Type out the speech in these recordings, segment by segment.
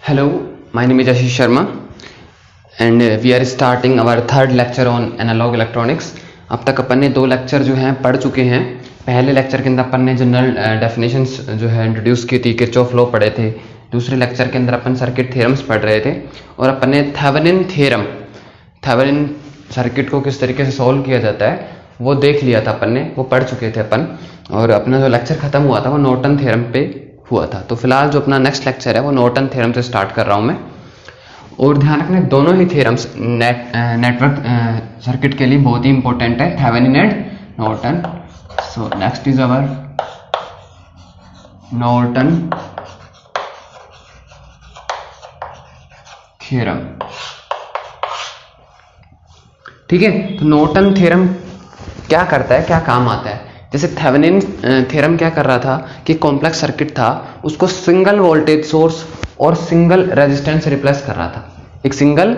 Hello, my name is Ashish Sharma and we are starting our third lecture on analog electronics. अब तक अपन ने दो lecture जो हैं पढ़ चुके हैं। पहले लेक्चर के अंदर अपन ने जनरल डेफिनेशंस जो है इंट्रोड्यूस की थी, किरचॉफ लॉ पढ़े थे। दूसरे लेक्चर के अंदर अपन सर्किट थ्योरम्स पढ़ रहे थे और अपन ने थेवेनिन थ्योरम, थेवेनिन सर्किट को किस तरीके से सॉल्व किया जाता है वो देख लिया था अपन ने, वो पढ़ चुके थे अपन। और अपना जो लेक्चर खत्म हुआ था वो नॉर्टन थ्योरम पे हुआ था। तो फिलहाल जो अपना नेक्स्ट लेक्चर है वो नॉर्टन थ्योरम से स्टार्ट कर रहा हूँ मैं। और ध्यान रखना दोनों ही थ्योरम्स नेटवर्क सर्किट के लिए बहुत ही इंपॉर्टेंट है, Thevenin and Norton. So next is our Norton theorem. ठीक है, तो नॉर्टन थ्योरम क्या करता है, क्या काम आता है? जैसे थेवेनिन थ्योरम क्या कर रहा था कि कॉम्प्लेक्स सर्किट था, उसको सिंगल वोल्टेज सोर्स और सिंगल रेजिस्टेंस से रिप्लेस कर रहा था, एक सिंगल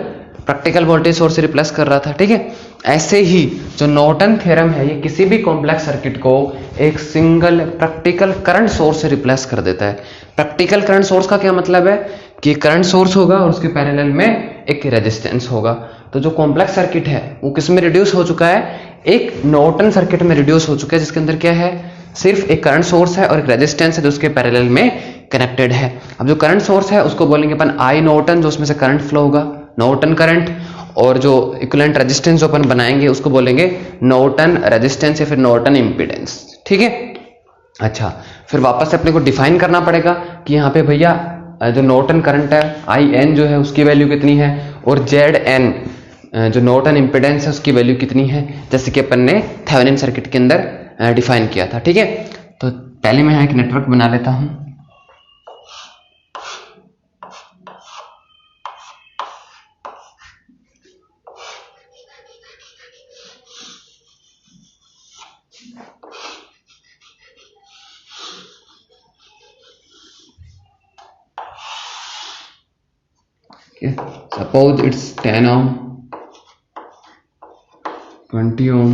प्रैक्टिकल वोल्टेज सोर्स से रिप्लेस कर रहा था। ठीक है, ऐसे ही जो नॉर्टन थ्योरम है ये किसी भी कॉम्प्लेक्स सर्किट को एक सिंगल प्रैक्टिकल करंट सोर्स से रिप्लेस कर देता है। प्रैक्टिकल करंट सोर्स का क्या मतलब है कि करंट सोर्स होगा और उसके पैरेलल में एक रेजिस्टेंस होगा। तो जो कॉम्प्लेक्स सर्किट है वो किस में रिड्यूस हो चुका है, एक नॉर्टन सर्किट में रिड्यूस हो चुका है, जिसके अंदर क्या है, सिर्फ एक करंट सोर्स है और एक रेजिस्टेंस है जो उसके पैरेलल में कनेक्टेड है। अब जो करंट सोर्स है उसको बोलेंगे अपन आई नॉर्टन, जो उसमें से करंट फ्लो होगा, नॉर्टन करंट। और जो इक्विवेलेंट रेजिस्टेंस जो अपन बनाएंगे उसको बोलेंगे नॉर्टन रेजिस्टेंस या फिर नॉर्टन इंपीडेंस। ठीक है, अच्छा फिर वापस से अपने को डिफाइन करना पड़ेगा कि यहाँ पे भैया जो नॉर्टन करंट है आई एन जो है उसकी वैल्यू कितनी है और जेड एन जो नॉर्टन इंपीडेंस है उसकी वैल्यू कितनी है, जैसे कि अपन ने थेवेनिन सर्किट के अंदर डिफाइन किया था। ठीक है, तो पहले मैं यहाँ एक नेटवर्क बना लेता हूं। Suppose it's 10 ohm, 20 ohm,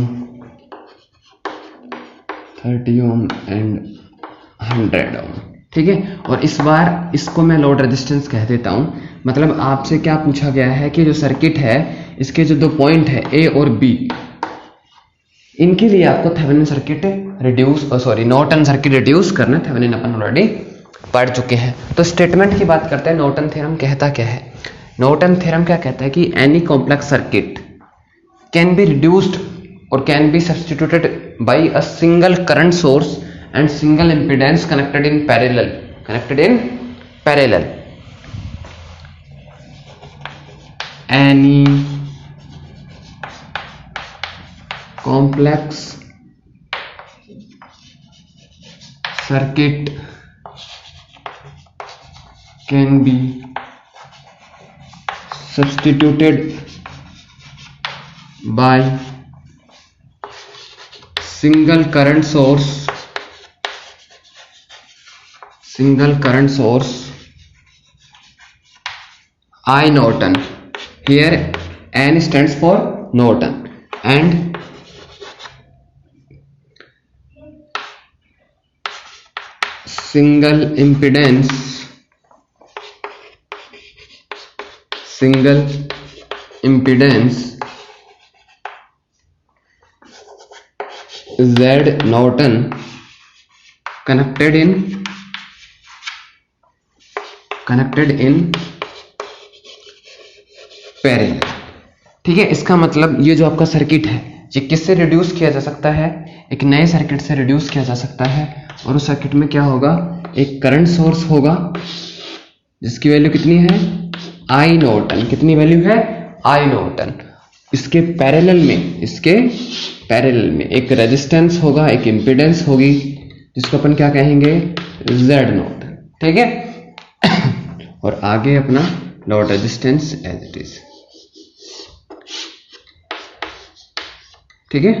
30 ohm and 100 ohm। ठीक है, और इस बार इसको मैं लोड रेजिस्टेंस कह देता हूं। मतलब आपसे क्या पूछा गया है कि जो सर्किट है इसके जो दो पॉइंट है ए और बी, इनके लिए आपको Thevenin circuit Norton circuit reduce करना। थेवेनिन अपन ऑलरेडी पढ़ चुके हैं। तो स्टेटमेंट की बात करते हैं, नॉर्टन थ्योरम कहता क्या है? नॉर्टन थ्योरम क्या कहता है कि any complex circuit can be reduced और can be substituted by a single current source and single impedance connected in parallel. Any complex circuit can be substituted by single current source I Norton, here N stands for Norton, and single impedance Z Norton connected in parallel. ठीक है, इसका मतलब ये जो आपका circuit है ये किससे रिड्यूस किया जा सकता है, एक नए सर्किट से रिड्यूस किया जा सकता है। और उस सर्किट में क्या होगा, एक करंट सोर्स होगा जिसकी वैल्यू कितनी है, आई नॉर्टन। कितनी वैल्यू है, आई नॉर्टन। इसके पैरेलल में एक रेजिस्टेंस होगा, एक इंपीडेंस होगी जिसको अपन क्या कहेंगे, जेड नॉर्टन। ठीक है, और आगे अपना load resistance as it is. ठीक है,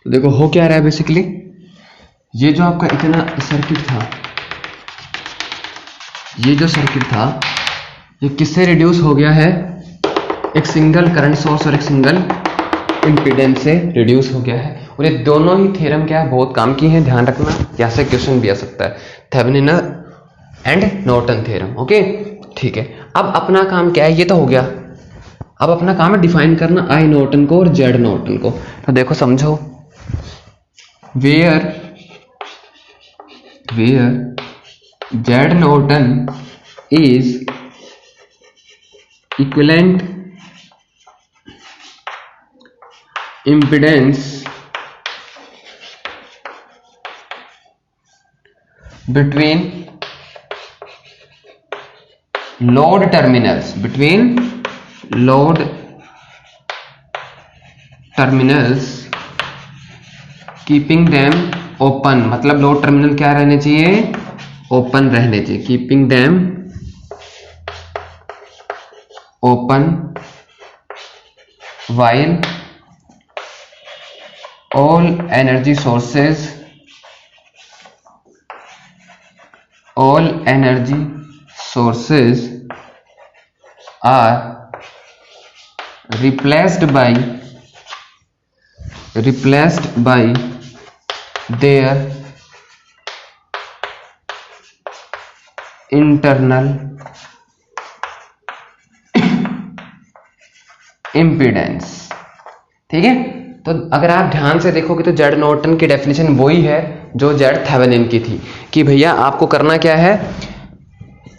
तो देखो हो क्या रहा है बेसिकली, ये जो आपका इतना सर्किट था ये किससे रिड्यूस हो गया है, एक सिंगल करंट सोर्स और एक सिंगल इंपीडेंस से रिड्यूस हो गया है। और ये दोनों ही थ्योरम क्या है, बहुत काम की है, ध्यान रखना, यहाँ से क्वेश्चन भी आ सकता है, Thevenin and Norton theorem. Okay ठीक है, अब अपना काम क्या है, ये तो हो गया। अब अपना काम है डिफाइन करना आई नॉर्टन को और जेड नॉर्टन को। तो देखो समझो, where Z Norton is equivalent impedance between load terminals keeping them open, मतलब लोड टर्मिनल क्या रहने चाहिए, ओपन रहने चाहिए, keeping them open while all energy sources are replaced by their internal impedance। ठीक है, तो अगर आप ध्यान से देखोगे तो जेड नॉर्टन की डेफिनेशन वही है जो जेड थेवेनिन की थी, कि भैया आपको करना क्या है,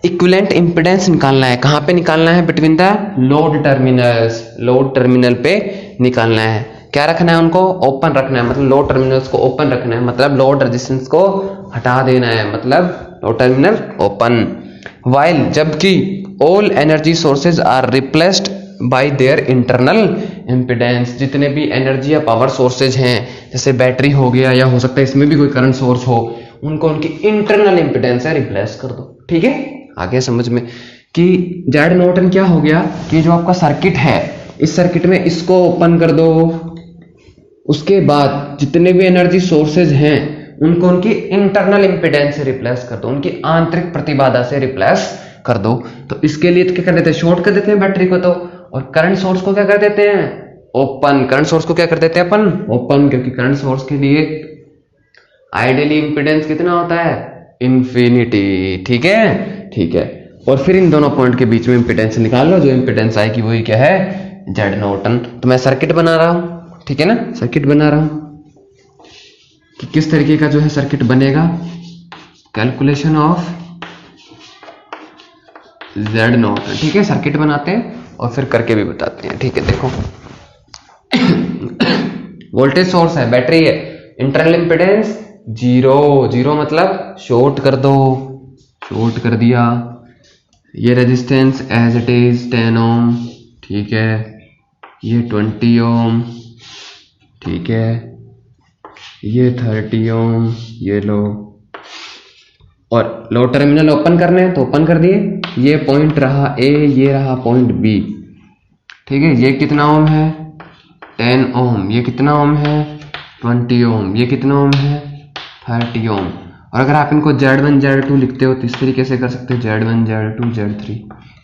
इक्विवेलेंट इंपेडेंस निकालना है। कहाँ पे निकालना है, between the load terminals, load terminal पे निकालना है। क्या रखना है, उनको ओपन रखना है, मतलब लोड टर्मिनल्स को ओपन रखना है, मतलब लोड रेजिस्टेंस को हटा देना है, मतलब लोड टर्मिनल ओपन। वाइल, जबकि all energy sources are replaced by their internal impedance, जितने भी एनर्जी या पावर सोर्सेज हैं, जैसे बैटरी हो गया या हो सकता है इसमें भी कोई करंट सोर्स हो, उनको उनकी इंटरनल इम्पिडेंस है रिप्लेस कर दो। ठीक है, आगे समझ में कि जेड नॉर्टन क्या हो गया, कि जो आपका सर्किट है, इस सर्किट में इसको ओपन कर दो, उसके बाद जितने भी एनर्जी सोर्सेज हैं उनको उनकी इंटरनल इम्पिडेंस से रिप्लेस कर दो, उनकी आंतरिक प्रतिबाधा से रिप्लेस कर दो। तो इसके लिए तो क्या कर देते हैं, शॉर्ट कर देते हैं बैटरी को, तो और करंट सोर्स को क्या कर देते हैं, ओपन। करंट सोर्स को क्या कर देते हैं अपन, ओपन, क्योंकि करंट सोर्स के लिए आइडियली इंपेडेंस कितना होता है, इन्फिनिटी। ठीक है, ठीक है, और फिर इन दोनों पॉइंट के बीच में इंपेडेंस निकाल लो, जो इंपेडेंस आएगी वही क्या है, जेड नॉर्टन। तो मैं सर्किट बना रहा हूं, ठीक है ना, सर्किट बना रहा हूं कि किस तरीके का जो है सर्किट बनेगा, कैलकुलेशन ऑफ जेड नॉर्टन। ठीक है, सर्किट बनाते हैं और फिर करके भी बताते हैं। ठीक है, देखो वोल्टेज सोर्स है, बैटरी है, इंटरनल इंपेडेंस 0 मतलब शॉर्ट कर दो, शॉर्ट कर दिया। ये रेजिस्टेंस एज इट इज 10 ओम, ठीक है, ये 20 ओम, ठीक है, ये 30 ओम, ये लो, और लो टर्मिनल ओपन करने हैं तो ओपन कर दिए। ये पॉइंट रहा ए, ये रहा पॉइंट बी, ठीक है। ये कितना ओम है, 10 ओम, ये कितना ओम है, 20 ओम, ये कितना ओम है, 30 ओम। और अगर आप इनको Z1 Z2 लिखते हो तो इस तरीके से कर सकते हो, Z1 Z2 Z3,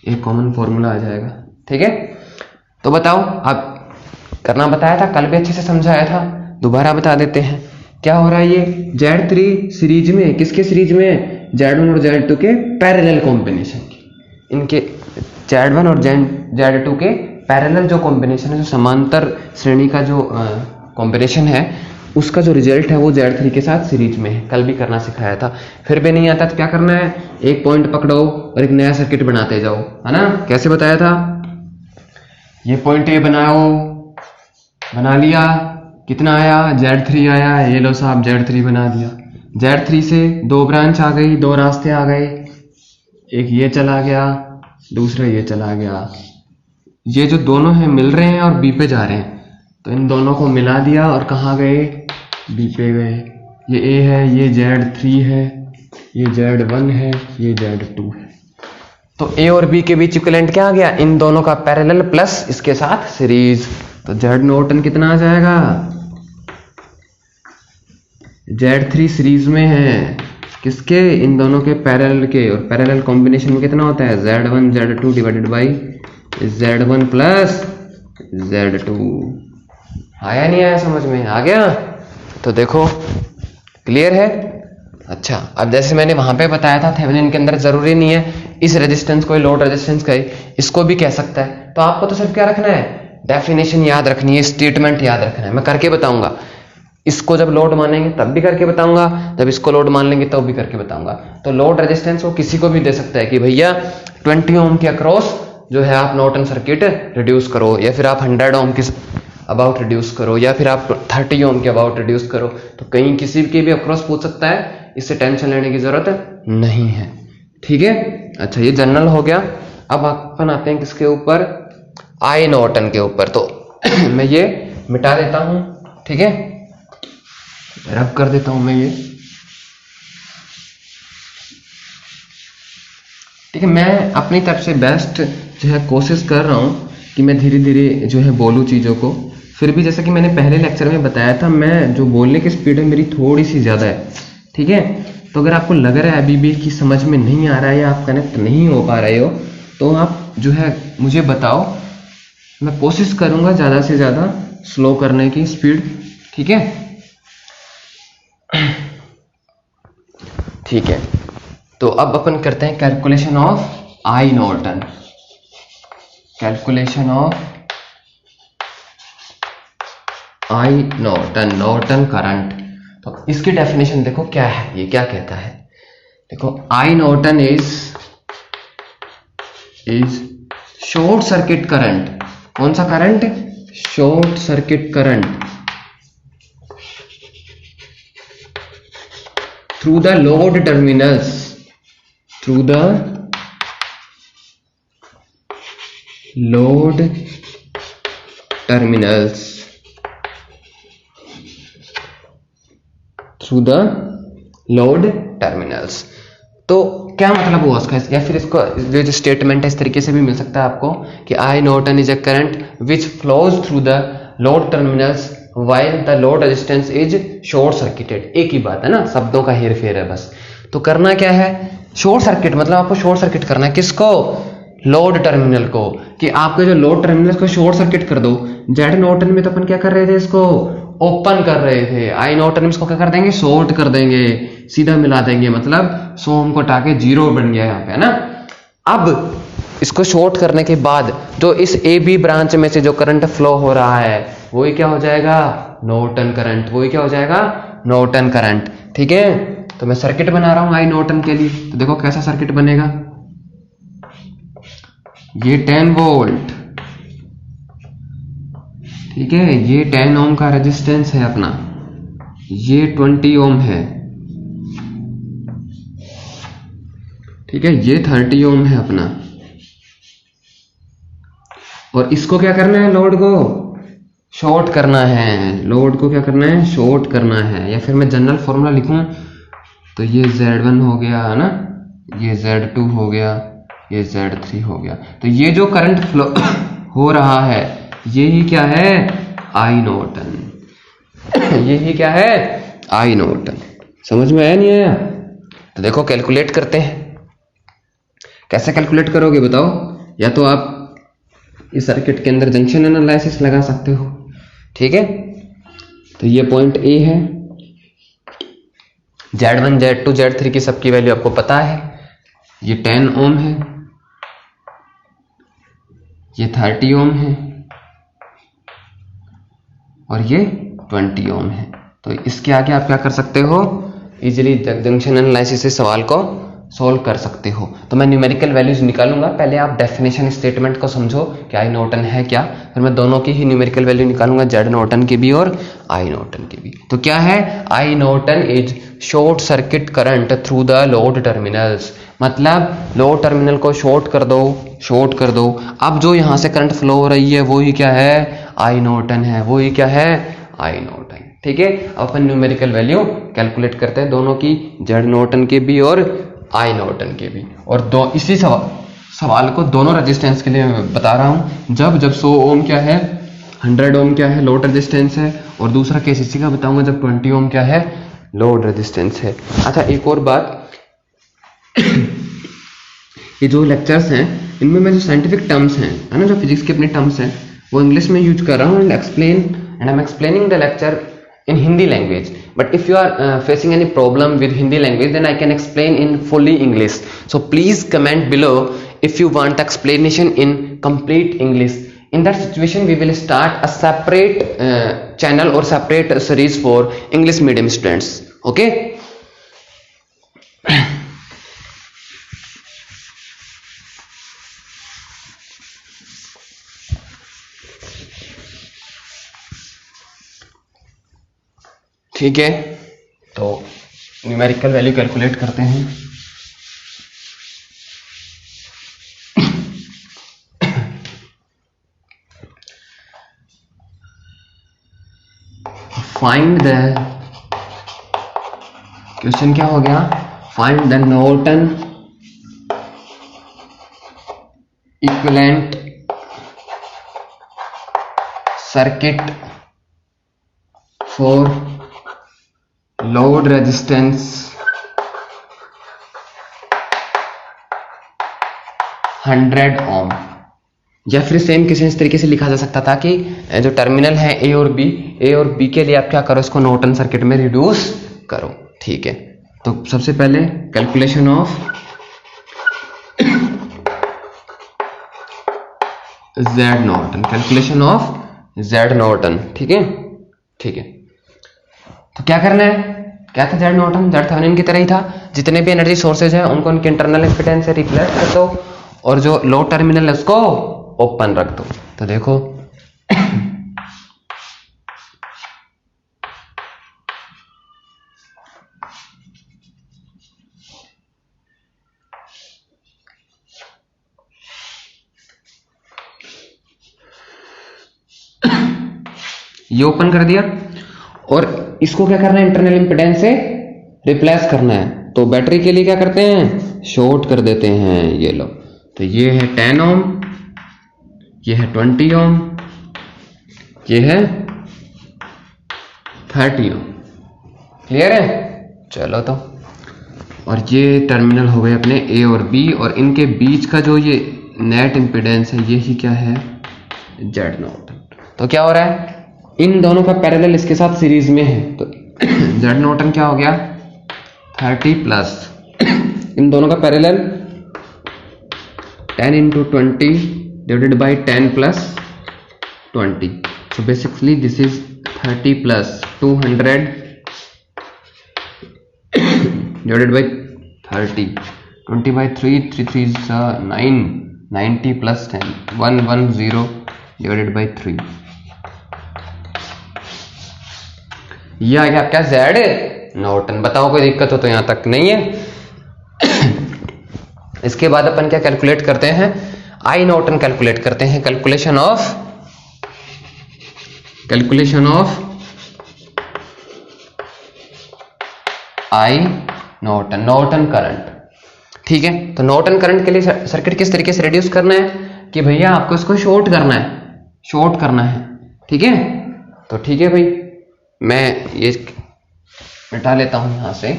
एक कॉमन फॉर्मूला आ जाएगा। ठीक है, तो बताओ, आप करना बताया था, कल भी अच्छे से समझाया था, दोबारा बता देते हैं क्या हो रहा है। ये Z3 सीरीज में, किसके सीरीज में, Z1 और Z2 के पैरेलल कॉम्बिनेशन की, इनके Z1 और Z2 के पैरेलल जो कॉम्बिनेशन है, जो समांतर श्रेणी का जो कॉम्बिनेशन है, उसका जो रिजल्ट है वो Z3 के साथ सीरीज में है। कल भी करना सिखाया था। फिर भी नहीं आता तो क्या करना है, एक पॉइंट पकड़ो और एक नया सर्किट बनाते जाओ, है ना। कैसे बताया था, ये पॉइंट ए बनाओ, बना लिया, कितना आया, Z3 आया, ये लो साहब Z3 बना दिया। Z3 से 2 ब्रांच आ गई, 2 रास्ते आ गए, एक ये चला गया, दूसरा ये चला गया। ये जो दोनों हैं मिल रहे हैं और बी पे जा रहे हैं, तो इन दोनों को मिला दिया और कहाँ गए, बी पे गए। ये ए है, ये Z3 है, ये Z1 है, ये Z2 है। तो ए और बी के बीच इक्विवेलेंट क्या आ गया, इन दोनों का पैरेलल प्लस इसके साथ सीरीज। तो जेड नॉर्टन कितना आ जाएगा, Z3 सीरीज में है किसके, इन दोनों के पैरेलल के, और पैरेलल कॉम्बिनेशन में कितना होता है, Z1 Z2 divided by Z1 plus Z2। आया नहीं आया, समझ में आ गया। तो देखो क्लियर है। अच्छा, अब जैसे मैंने वहां पे बताया था थेवेनिन के अंदर जरूरी नहीं है इस रेजिस्टेंस को लोड रेजिस्टेंस का इसको भी कह सकता है। तो आपको तो सिर्फ क्या रखना है, डेफिनेशन याद रखनी है, स्टेटमेंट याद रखना है। मैं करके बताऊंगा, इसको जब लोड मानेंगे तब भी करके बताऊंगा, जब इसको लोड मान लेंगे तब भी करके बताऊंगा। तो लोड रेजिस्टेंस वो किसी को भी दे सकता है कि भैया 20 ओम के अक्रॉस जो है आप नॉर्टन सर्किट रिड्यूस करो, या फिर आप 100 ओम के अबाउट रिड्यूस करो, या फिर आप 30 ओम के अबाउट रिड्यूस करो। तो कहीं किसी के भी अक्रॉस पूछ सकता है, इससे टेंशन लेने की जरूरत नहीं है। ठीक है, अच्छा ये जनरल हो गया। अब अपन आते हैं किसके ऊपर, आई नॉर्टन के ऊपर। तो मैं ये मिटा देता हूं, ठीक है, रब कर देता हूं मैं ये, ठीक है। मैं अपनी तरफ से बेस्ट जो है कोशिश कर रहा हूं कि मैं धीरे धीरे जो है बोलूं चीजों को। फिर भी जैसा कि मैंने पहले लेक्चर में बताया था, मैं जो बोलने की स्पीड है मेरी थोड़ी सी ज्यादा है, ठीक है। तो अगर आपको लग रहा है अभी भी कि समझ में नहीं आ रहा है या आप कनेक्ट नहीं हो पा रहे हो, तो आप जो है मुझे बताओ, मैं कोशिश करूंगा ज्यादा से ज्यादा स्लो करने की स्पीड, ठीक है। ठीक है, तो अब अपन करते हैं calculation of I Norton, calculation of I Norton, Norton current. तो इसकी डेफिनेशन देखो क्या है, ये क्या कहता है, देखो I Norton is short circuit current. कौन सा current, short circuit current through the load terminals, through the load terminals, through the load terminals. तो क्या मतलब हुआ उसका, या फिर इसको जो स्टेटमेंट है इस तरीके से भी मिल सकता है आपको कि I Norton is a current which flows through the load terminals while the load resistance is short circuited. एक ही बात है ना, शब्दों का हेर फेर है बस। तो करना क्या है, शॉर्ट सर्किट मतलब आपको शॉर्ट सर्किट करना है, किसको, लोड टर्मिनल को, कि आपके जो लोड टर्मिनल को शॉर्ट सर्किट कर दो। जेड नॉर्टन में तो अपन क्या कर रहे थे, इसको ओपन कर रहे थे, आई नॉर्टन में इसको क्या कर देंगे, शॉर्ट कर देंगे, सीधा मिला देंगे, मतलब 100 ओम को हटा 0 बन गया यहाँ पे, है ना। अब इसको शॉर्ट करने के बाद जो इस ए बी ब्रांच में से जो करंट फ्लो हो रहा है वही क्या हो जाएगा, नॉर्टन करंट, वही क्या हो जाएगा, नॉर्टन करंट। ठीक है, तो मैं सर्किट बना रहा हूं आई नॉर्टन के लिए। तो देखो कैसा सर्किट बनेगा, ये 10 वोल्ट, ठीक है, ये 10 ओम का रेजिस्टेंस है अपना, ये 20 ओम है, ठीक है, ये 30 ओम है अपना। और इसको क्या करना है, लोड को शॉर्ट करना है, लोड को क्या करना है, शॉर्ट करना है। या फिर मैं जनरल फॉर्मूला लिखूं तो ये Z1 हो गया है ना, ये Z2 हो गया, ये Z3 हो गया। तो ये जो करंट फ्लो हो रहा है यही क्या है, आई नॉर्टन, यही क्या है, आई नॉर्टन। समझ में आया नहीं आया? तो देखो कैलकुलेट करते हैं। कैसे कैलकुलेट करोगे बताओ? या तो आप इस सर्किट के अंदर जंक्शन एनालिसिस लगा सकते हो, ठीक है। तो ये पॉइंट ए है, Z1 Z2 Z3 की सबकी वैल्यू आपको पता है। ये 10 ओम है, ये 30 ओम है और ये 20 ओम है। तो इसके आगे आप क्या कर सकते हो, इजीली जंक्शन एनालिसिस से सवाल को सॉल्व कर सकते हो। तो मैं न्यूमेरिकल वैल्यूज निकालूंगा, पहले आप डेफिनेशन स्टेटमेंट को समझो कि आई नॉर्टन है क्या, फिर मैं दोनों की ही न्यूमेरिकल वैल्यू निकालूंगा, जेड नॉर्टन की भी और आई नॉर्टन की भी। तो क्या है, I Norton is short circuit current through the load terminals, मतलब लोड टर्मिनल को शॉर्ट कर दो, शॉर्ट कर दो। अब जो यहां से करंट फ्लो हो रही है वो ही क्या है, आई नॉर्टन है, वो ही क्या है, आई नॉर्टन। ठीक है, अब अपन न्यूमेरिकल वैल्यू कैलकुलेट करते हैं दोनों की, जेड नॉर्टन के भी और आई नॉर्टन के भी। और दो इसी सवाल को दोनों रेजिस्टेंस के लिए मैं बता रहा हूं। जब 100 ओम क्या है, 100 ओम क्या है, लोड रेजिस्टेंस है, और दूसरा केस इसी का बताऊंगा जब 20 ओम क्या है, लोड रेजिस्टेंस है। अच्छा एक और बात, ये जो लेक्चर्स हैं इनमें मैं जो साइंटिफिक टर्म्स हैं, है ना, जो फिजिक्स के अपने टर्म्स हैं वो इंग्लिश में यूज कर रहा हूँ, and I am explaining the lecture in Hindi language. But if you are facing any problem with Hindi language, then I can explain in fully English. So please comment below if you want explanation in complete English. In that situation, we will start a separate channel or separate series for English medium students. Okay. ठीक है, तो numerical value calculate करते हैं. Find the, question क्या हो गया, find the Norton equivalent circuit for load resistance 100 ओम. या फिर सेम किसी इस तरीके से लिखा जा सकता था कि जो टर्मिनल है ए और बी के लिए आप क्या करो, इसको नॉर्टन सर्किट में रिड्यूस करो. ठीक है, तो सबसे पहले calculation of Z Norton, calculation of Z Norton. ठीक है, ठीक है. तो क्या करना है, क्या था जेड नॉर्टन, जेड थेवेनिन की तरह ही था. जितने भी एनर्जी सोर्सेज है उनको उनके इंटरनल इंपेडेंस से रिप्लेस कर दो और जो लोड टर्मिनल है उसको ओपन रख दो. तो देखो ये ओपन कर दिया और इसको क्या करना है, इंटरनल इंपेडेंस से रिप्लेस करना है. तो बैटरी के लिए क्या करते हैं, शॉर्ट कर देते हैं. ये लो, तो ये है 10 ओम, ये है 20 ओम, ये है 30 ओम. क्लियर है, चलो. तो और ये टर्मिनल हो गए अपने ए और बी, और इनके बीच का जो ये नेट इंपेडेंस है ये ही क्या है, जेड नॉर्टन. तो क्या हो रहा है, इन दोनों का पैरेलल इसके साथ सीरीज में है. तो जेड नॉर्टन क्या हो गया, 30 प्लस इन दोनों का parallel 10 into 20 divided by 10 plus 20. So basically this is 30 plus 200 divided by 30. 20 by 3, 3 3 is 9. 90 plus 10, 110 divided by 3. ये आ गया आपका जेड नॉर्टन. बताओ कोई दिक्कत हो तो यहां तक नहीं है. इसके बाद अपन क्या कैलकुलेट करते हैं, आई नॉर्टन कैलकुलेट करते हैं. Calculation of I Norton, Norton current. ठीक है, तो नॉर्टन करंट के लिए सर्किट किस तरीके से रिड्यूस करना है कि भैया आपको इसको शॉर्ट करना है. ठीक है, तो ठीक है भाई, मैं ये मिटा लेता हूं यहां से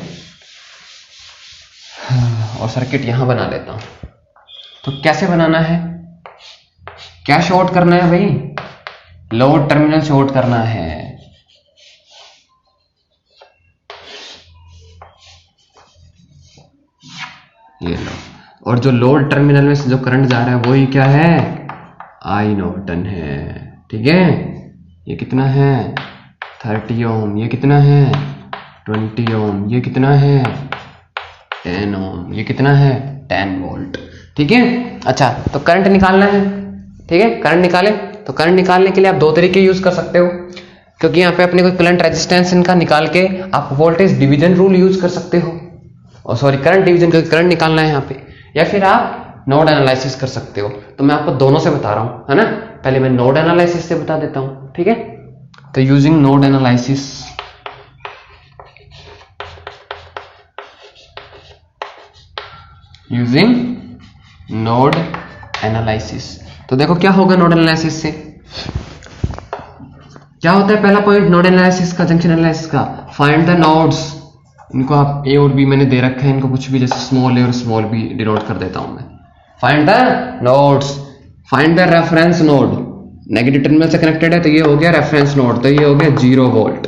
और सर्किट यहां बना लेता हूं. तो कैसे बनाना है, क्या शॉर्ट करना है भाई, लोड टर्मिनल शॉर्ट करना है. ये लो, और जो लोड टर्मिनल में से जो करंट जा रहा है वही क्या है, आई नॉर्टन है. ठीक है, ये कितना है, 30 ओम, ये कितना है, 20 ओम, ये कितना है, 10 ओम, ये कितना है, 10 वोल्ट. ठीक है, अच्छा. तो करंट निकालना है. ठीक है, करंट निकाले. तो करंट निकालने के लिए आप दो तरीके यूज कर सकते हो, क्योंकि यहाँ पे अपने को करंट रेजिस्टेंस इनका निकाल के आप वोल्टेज डिवीजन रूल यूज कर सकते हो. और सॉरी, करंट डिवीजन, क्योंकि करंट निकालना है यहाँ पे. या फिर आप नोड एनालिसिस कर सकते हो. तो मैं आपको दोनों से बता रहा हूँ, है ना. पहले मैं नोड एनालिसिस से बता देता हूँ. ठीक है, तो यूजिंग नोड एनालिसिस, तो देखो क्या होगा नोड एनालिसिस से, क्या होता है. पहला पॉइंट नोड एनालिसिस का, जंक्शन एनालिसिस का, फाइंड द नोड्स. इनको आप ए और बी मैंने दे रखे हैं, इनको कुछ भी जैसे स्मॉल ए और स्मॉल बी डिनोट कर देता हूं मैं. Find the nodes, find the reference node. Negative terminal से कनेक्टेड है तो ये हो गया रेफरेंस नोड, तो ये हो गया 0 वोल्ट.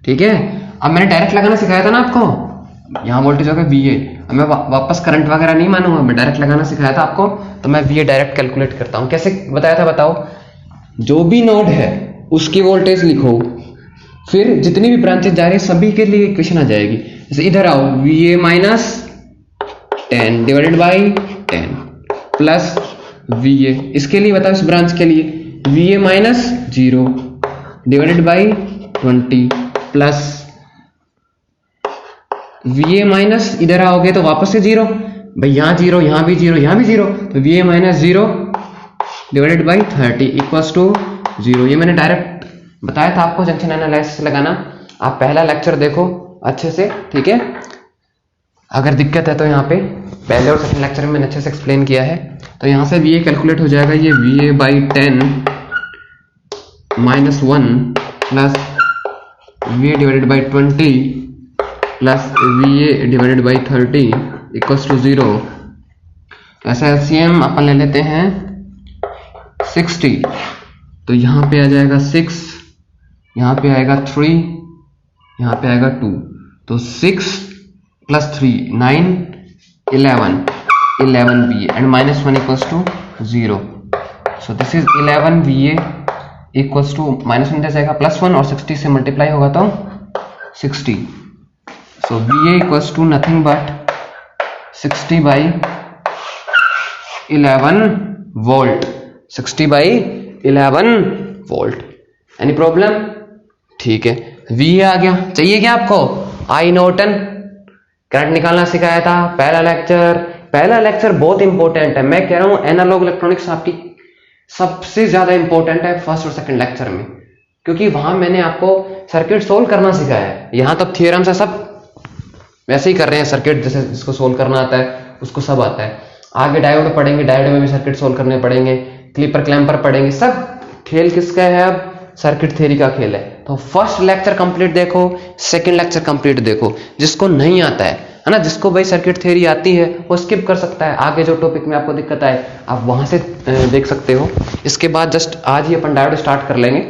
ठीक है। अब मैंने डायरेक्ट लगाना सिखाया था ना आपको, यहाँ वोल्टेज होगा VA। अब मैं वापस करंट वगैरह नहीं मानूंगा, मैं डायरेक्ट लगाना सिखाया था आपको, तो मैं VA डायरेक्ट कैलकुलेट करता हूँ। कैसे बताया था बताओ, जो भी नोड है उसकी वोल्टेज लिखो, फिर जितनी भी ब्रांचेस जा रही है सभी के लिए इक्वेशन आ जाएगी। जैसे इधर आओ, VA minus 10 divided by 10 plus VA, इसके लिए बताओ, इस ब्रांच के लिए VA minus 0 divided by 20 plus VA minus, इधर आओगे तो वापस से 0, भाई यहाँ 0, यहाँ भी 0, यहाँ भी 0, तो VA minus 0 divided by 30 equals to 0। ये मैंने डायरेक्ट बताया था आपको जंक्शन एनालिसिस लगाना। आप पहला लेक्चर देखो अच्छे से, ठीक है। अगर दिक्कत है तो यहाँ पे पहले और सेकंड लेक्चर में मैंने अच्छे से एक्सप्लेन किया है। तो यहाँ से VA कैलकुलेट हो जाएगा, ये VA by 10 minus 1 plus VA divided by 20 plus VA divided by 30 equals to 0। ऐसा LCM अपन ले लेते हैं 60, तो यहाँ पे आ जाएगा 6, यहाँ पे आएगा 3, यहाँ पे आएगा 2, तो 6 plus 3 9 11 VA and minus 1 equals to 0। So this is 11 VA equals to minus 1 जाएगा प्लस 1 और 60 से मल्टीप्लाई होगा तो 60। So VA equals to nothing but 60 by 11 volt, 60 by 11 volt. Any problem? ठीक है, VA आ गया। चाहिए क्या आपको? आई नॉर्टन करंट निकालना सिखाया था पहला लेक्चर बहुत इंपॉर्टेंट है। मैं कह रहा हूं एनालॉग इलेक्ट्रॉनिक्स आपकी सबसे ज्यादा इंपॉर्टेंट है फर्स्ट और सेकंड लेक्चर में, क्योंकि वहां मैंने आपको सर्किट सोल्व करना सिखाया है। यहां तो थियरम से सब वैसे ही कर रहे हैं, सर्किट जैसे जिसको सोल्व करना आता है उसको सब आता है। आगे डायोड पढ़ेंगे, डायोड में भी सर्किट सोल्व करने पड़ेंगे, क्लिपर क्लैम्पर पढ़ेंगे, सब खेल किसका है अब? सर्किट थ्योरी का खेल है। तो फर्स्ट लेक्चर कंप्लीट देखो, सेकंड लेक्चर कंप्लीट देखो। जिसको नहीं आता है ना, जिसको भाई सर्किट थ्योरी आती है वो स्किप कर सकता है, आगे जो टॉपिक में आपको दिक्कत आए आप वहां से देख सकते हो। इसके बाद जस्ट आज ही अपन डायोड स्टार्ट कर लेंगे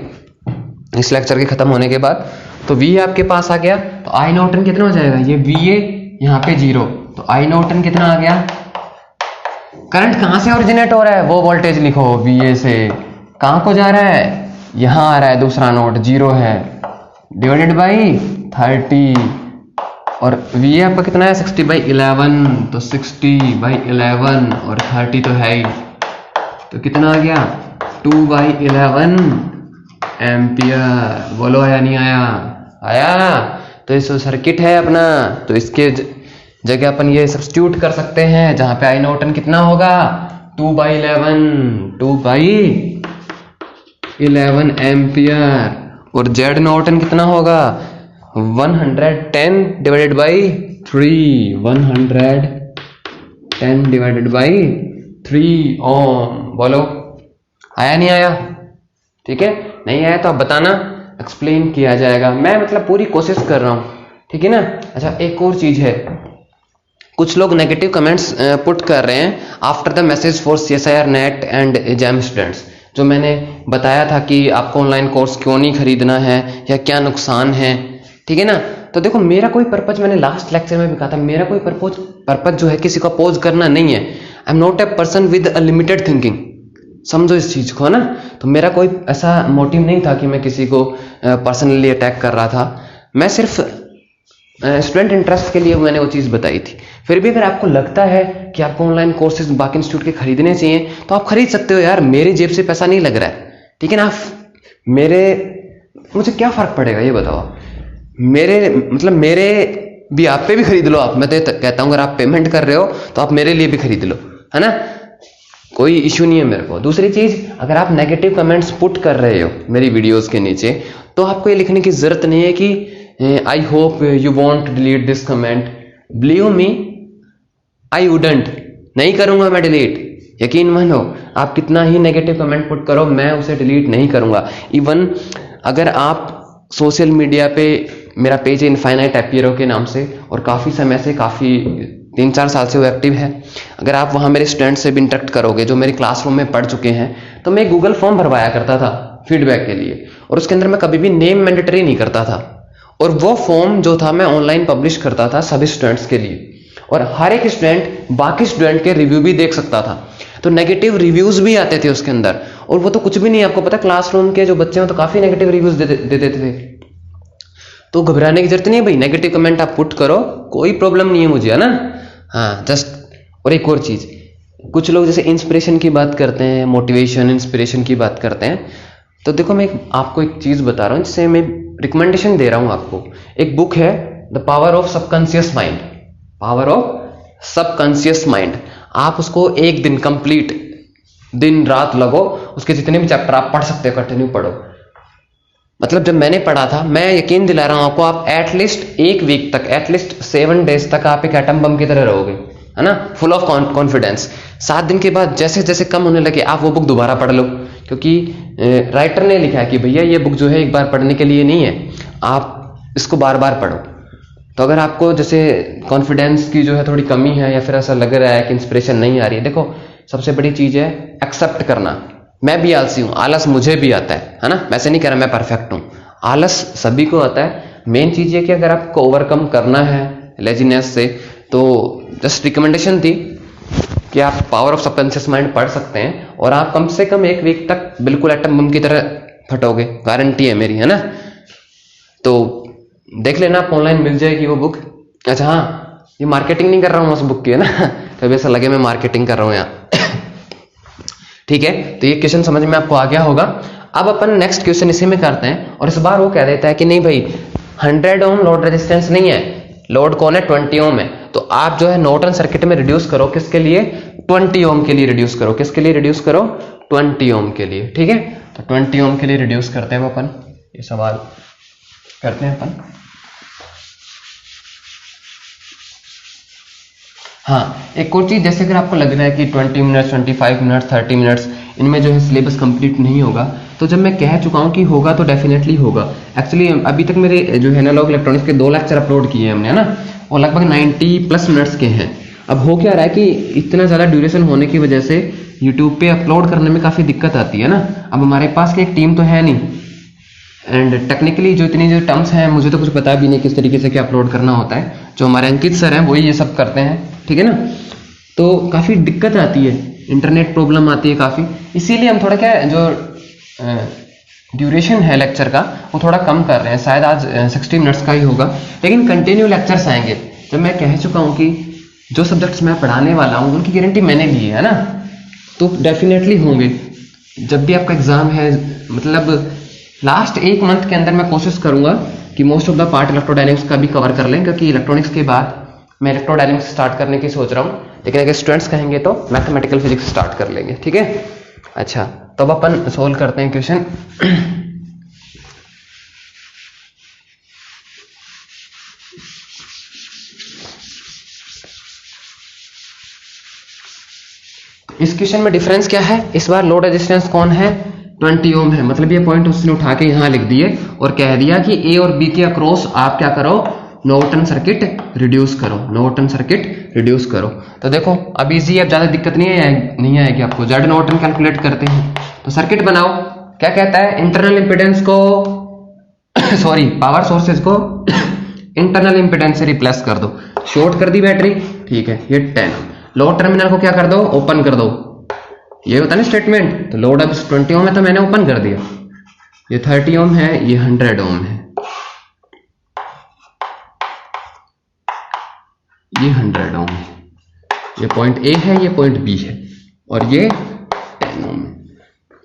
इस लेक्चर के खत्म होने के बाद। तो VA आपके पास आ गया, तो आई नॉर्टन कितना हो जाएगा? ये VA यहाँ पे 0, तो आई नॉर्टन कितना आ गया? करंट कहां से ओरिजिनेट हो रहा है वो वोल्टेज लिखो, VA से कहां को जा रहा है? यहां आ रहा है, दूसरा नोड 0 है, डिवाइडेड बाई 30, और VA आपका कितना है? 60 बाई 11, तो 60 बाई 11 और 30 तो है ही, तो कितना आ गया? 2 बाई 11 एम्पियर। बोलो आया नहीं आया? आया। तो इस सर्किट है अपना, तो इसके जगह अपन ये सब्स्टिट्यूट कर सकते हैं, जहां पे आई नॉर्टन कितना होगा? 2 बाई 11 एम्पियर, और जेड नॉर्टन कितना होगा? 110 डिवाइडेड बाई 3, 110 डिवाइडेड बाई 3 ओम। बोलो आया नहीं आया? ठीक है, नहीं आया तो आप बताना, एक्सप्लेन किया जाएगा। मैं मतलब पूरी कोशिश कर रहा हूं, ठीक है ना। अच्छा, एक और चीज है, कुछ लोग नेगेटिव कमेंट्स पुट कर रहे हैं after the message for CSIR net and exam students. जो मैंने बताया था कि आपको ऑनलाइन कोर्स क्यों नहीं खरीदना है या क्या नुकसान है, ठीक है ना। तो देखो, मेरा कोई पर्पज, मैंने लास्ट लेक्चर में भी कहा था, मेरा कोई पर्पज जो है किसी को अपोज करना नहीं है। I am not a person with a limited thinking, समझो इस चीज को ना। तो मेरा कोई ऐसा मोटिव नहीं था कि मैं किसी को पर्सनली अटैक कर रहा था। मैं सिर्फ स्टूडेंट इंटरेस्ट के लिए मैंने वो चीज़ बताई थी। फिर भी अगर आपको लगता है कि आपको ऑनलाइन कोर्सेज बाकी इंस्टीट्यूट के खरीदने चाहिए तो आप खरीद सकते हो यार, मेरी जेब से पैसा नहीं लग रहा है, ठीक है ना। मुझे क्या फर्क पड़ेगा ये बताओ। मेरे भी आप पे भी खरीद लो आप, मैं तो कहता हूँ अगर आप पेमेंट कर रहे हो तो आप मेरे लिए भी खरीद लो, है ना, कोई इश्यू नहीं है मेरे को। दूसरी चीज, अगर आप नेगेटिव कमेंट्स पुट कर रहे हो मेरी वीडियोस के नीचे, तो आपको ये लिखने की जरूरत नहीं है कि I hope you want delete this comment. Believe me, I wouldn't, नहीं करूंगा मैं डिलीट, यकीन मानो। आप कितना ही नेगेटिव कमेंट पुट करो, मैं उसे डिलीट नहीं करूंगा। इवन अगर आप सोशल मीडिया पे, मेरा पेज है इनफाइनाइट एपियरो के नाम से, और काफ़ी समय से, काफ़ी 3-4 साल से वो एक्टिव है। अगर आप वहाँ मेरे स्टूडेंट से भी इंटरेक्ट करोगे जो मेरे क्लासरूम में पढ़ चुके हैं, तो मैं गूगल फॉर्म भरवाया करता था फीडबैक के लिए, और उसके अंदर मैं कभी भी नेम मैंडेटरी नहीं करता था। और वो फॉर्म जो था मैं ऑनलाइन पब्लिश करता था सभी स्टूडेंट्स के लिए, और हर एक स्टूडेंट बाकी स्टूडेंट के रिव्यू भी देख सकता था। तो नेगेटिव रिव्यूज भी आते थे उसके अंदर, और वो तो कुछ भी नहीं, आपको पता क्लासरूम के जो बच्चे हैं तो काफी नेगेटिव रिव्यूज दे देते थे। तो घबराने की जरूरत नहीं है भाई, नेगेटिव कमेंट आप पुट करो, कोई प्रॉब्लम नहीं है मुझे, है ना। हाँ जस्ट, और एक और चीज, कुछ लोग जैसे इंस्पिरेशन की बात करते हैं, मोटिवेशन इंस्पिरेशन की बात करते हैं, तो देखो मैं आपको एक चीज बता रहा हूँ जिससे मैं रिकमेंडेशन दे रहा हूँ आपको। एक बुक है the power of subconscious mind, power of subconscious mind. आप उसको एक दिन कंप्लीट, दिन रात लगो, उसके जितने भी चैप्टर आप पढ़ सकते हो कंटिन्यू पढ़ो। मतलब जब मैंने पढ़ा था, मैं यकीन दिला रहा हूं आपको, आप एटलीस्ट एक वीक तक, एटलीस्ट 7 डेज तक आप एक एटम बम की तरह रहोगे, है ना, फुल ऑफ कॉन्फिडेंस। 7 दिन के बाद जैसे जैसे कम होने लगे, आप वो बुक दोबारा पढ़ लो, क्योंकि राइटर ने लिखा है कि भैया ये बुक जो है एक बार पढ़ने के लिए नहीं है, आप इसको बार बार पढ़ो। तो अगर आपको जैसे कॉन्फिडेंस की जो है थोड़ी कमी है, या फिर ऐसा लग रहा है कि इंस्पिरेशन नहीं आ रही है, देखो सबसे बड़ी चीज है एक्सेप्ट करना। मैं भी आलसी हूं, आलस मुझे भी आता है ना, वैसे नहीं कह रहा मैं परफेक्ट हूं, आलस सभी को आता है। मेन चीज ये कि अगर आपको ओवरकम करना है लेजीनेस से, तो जस्ट रिकमेंडेशन थी कि आप पावर ऑफ सबकॉन्शियस माइंड पढ़ सकते हैं, और आप कम से कम एक वीक तक बिल्कुल एटम बम की तरह फटोगे, गारंटी है मेरी, है ना। तो देख लेना, आप ऑनलाइन मिल जाएगी वो बुक। अच्छा हाँ, ये मार्केटिंग नहीं कर रहा हूँ उस बुक की, है ना, तब ऐसा लगे मैं मार्केटिंग कर रहा हूँ यहाँ। ठीक है, तो ये क्वेश्चन समझ में आपको आ गया होगा। अब अपन नेक्स्ट क्वेश्चन इसी में करते हैं, और इस बार वो कह देता है कि नहीं भाई 100 ओम लोड रेजिस्टेंस नहीं है, लोड कौन है 20 ओम है, तो आप जो है नॉर्टन सर्किट में रिड्यूस करो, किसके लिए 20 ओम के लिए रिड्यूस करो, किसके लिए रिड्यूस करो 20 ओम के लिए। ठीक है, तो 20 ओम के लिए रिड्यूस करते हैं अपन, ये सवाल करते हैं अपन। हाँ एक और चीज, जैसे अगर आपको लग रहा है कि 20 मिनट्स 25 मिनट्स 30 मिनट्स इनमें जो है सिलेबस कंप्लीट नहीं होगा, तो जब मैं कह चुका हूँ कि होगा तो डेफिनेटली होगा। एक्चुअली अभी तक मेरे जो है एनालॉग इलेक्ट्रॉनिक्स के 2 लेक्चर अपलोड किए हैं हमने, है ना, और लगभग 90+ मिनट्स के हैं। अब हो क्या रहा है कि इतना ज़्यादा ड्यूरेशन होने की वजह से यूट्यूब पे अपलोड करने में काफ़ी दिक्कत आती है ना। अब हमारे पास की एक टीम तो है नहीं, एंड टेक्निकली जो इतनी जो टर्म्स हैं मुझे तो कुछ पता भी नहीं किस तरीके से क्या अपलोड करना होता है। जो हमारे अंकित सर हैं वही ये सब करते हैं, ठीक है ना। तो काफ़ी दिक्कत आती है, इंटरनेट प्रॉब्लम आती है काफ़ी, इसीलिए हम थोड़ा क्या जो ड्यूरेशन है लेक्चर का वो थोड़ा कम कर रहे हैं। शायद आज 60 मिनट्स का ही होगा, लेकिन कंटिन्यू लेक्चर्स आएंगे। जब मैं कह चुका हूँ कि जो सब्जेक्ट्स मैं पढ़ाने वाला हूँ उनकी गारंटी मैंने ली है ना, तो डेफिनेटली होंगे। जब भी आपका एग्जाम है, मतलब लास्ट 1 मंथ के अंदर मैं कोशिश करूंगा कि most of the part electrodynamics का भी कवर कर लें, क्योंकि इलेक्ट्रॉनिक्स के बाद मैं इलेक्ट्रोडायनेमिक्स स्टार्ट करने की सोच रहा हूँ, लेकिन अगर स्टूडेंट्स कहेंगे तो मैथमेटिकल फिजिक्स स्टार्ट कर लेंगे, ठीक है। अच्छा, तो अब अपन सोल्व करते हैं क्वेश्चन। इस क्वेश्चन में डिफरेंस क्या है, इस बार लोड रेजिस्टेंस कौन है 20 ओम है, मतलब ये पॉइंट उसने उठा के यहाँ लिख दिए और कह दिया कि ए और बी के अक्रॉस आप क्या करो, नॉर्टन सर्किट रिड्यूस करो, नॉर्टन सर्किट रिड्यूस करो। तो देखो अब इजी, अब ज्यादा दिक्कत नहीं आएगी आपको। जेड नॉर्टन कैलकुलेट करते हैं, तो सर्किट बनाओ, क्या कहता है इंटरनल इंपेडेंस को सॉरी पावर सोर्सेज को इंटरनल इंपेडेंस से रिप्लेस कर दो। शॉर्ट कर दी बैटरी, ठीक है, ये 10। लोड टर्मिनल को क्या कर दो, ओपन कर दो, ये होता है ना स्टेटमेंट। तो लोड अब 20 ओम है तो मैंने ओपन कर दिया, ये 30 ओम है, ये 100 ओम है, ये 100 ओम है, ये पॉइंट ए है, ये पॉइंट बी है, और ये 10 ओम है।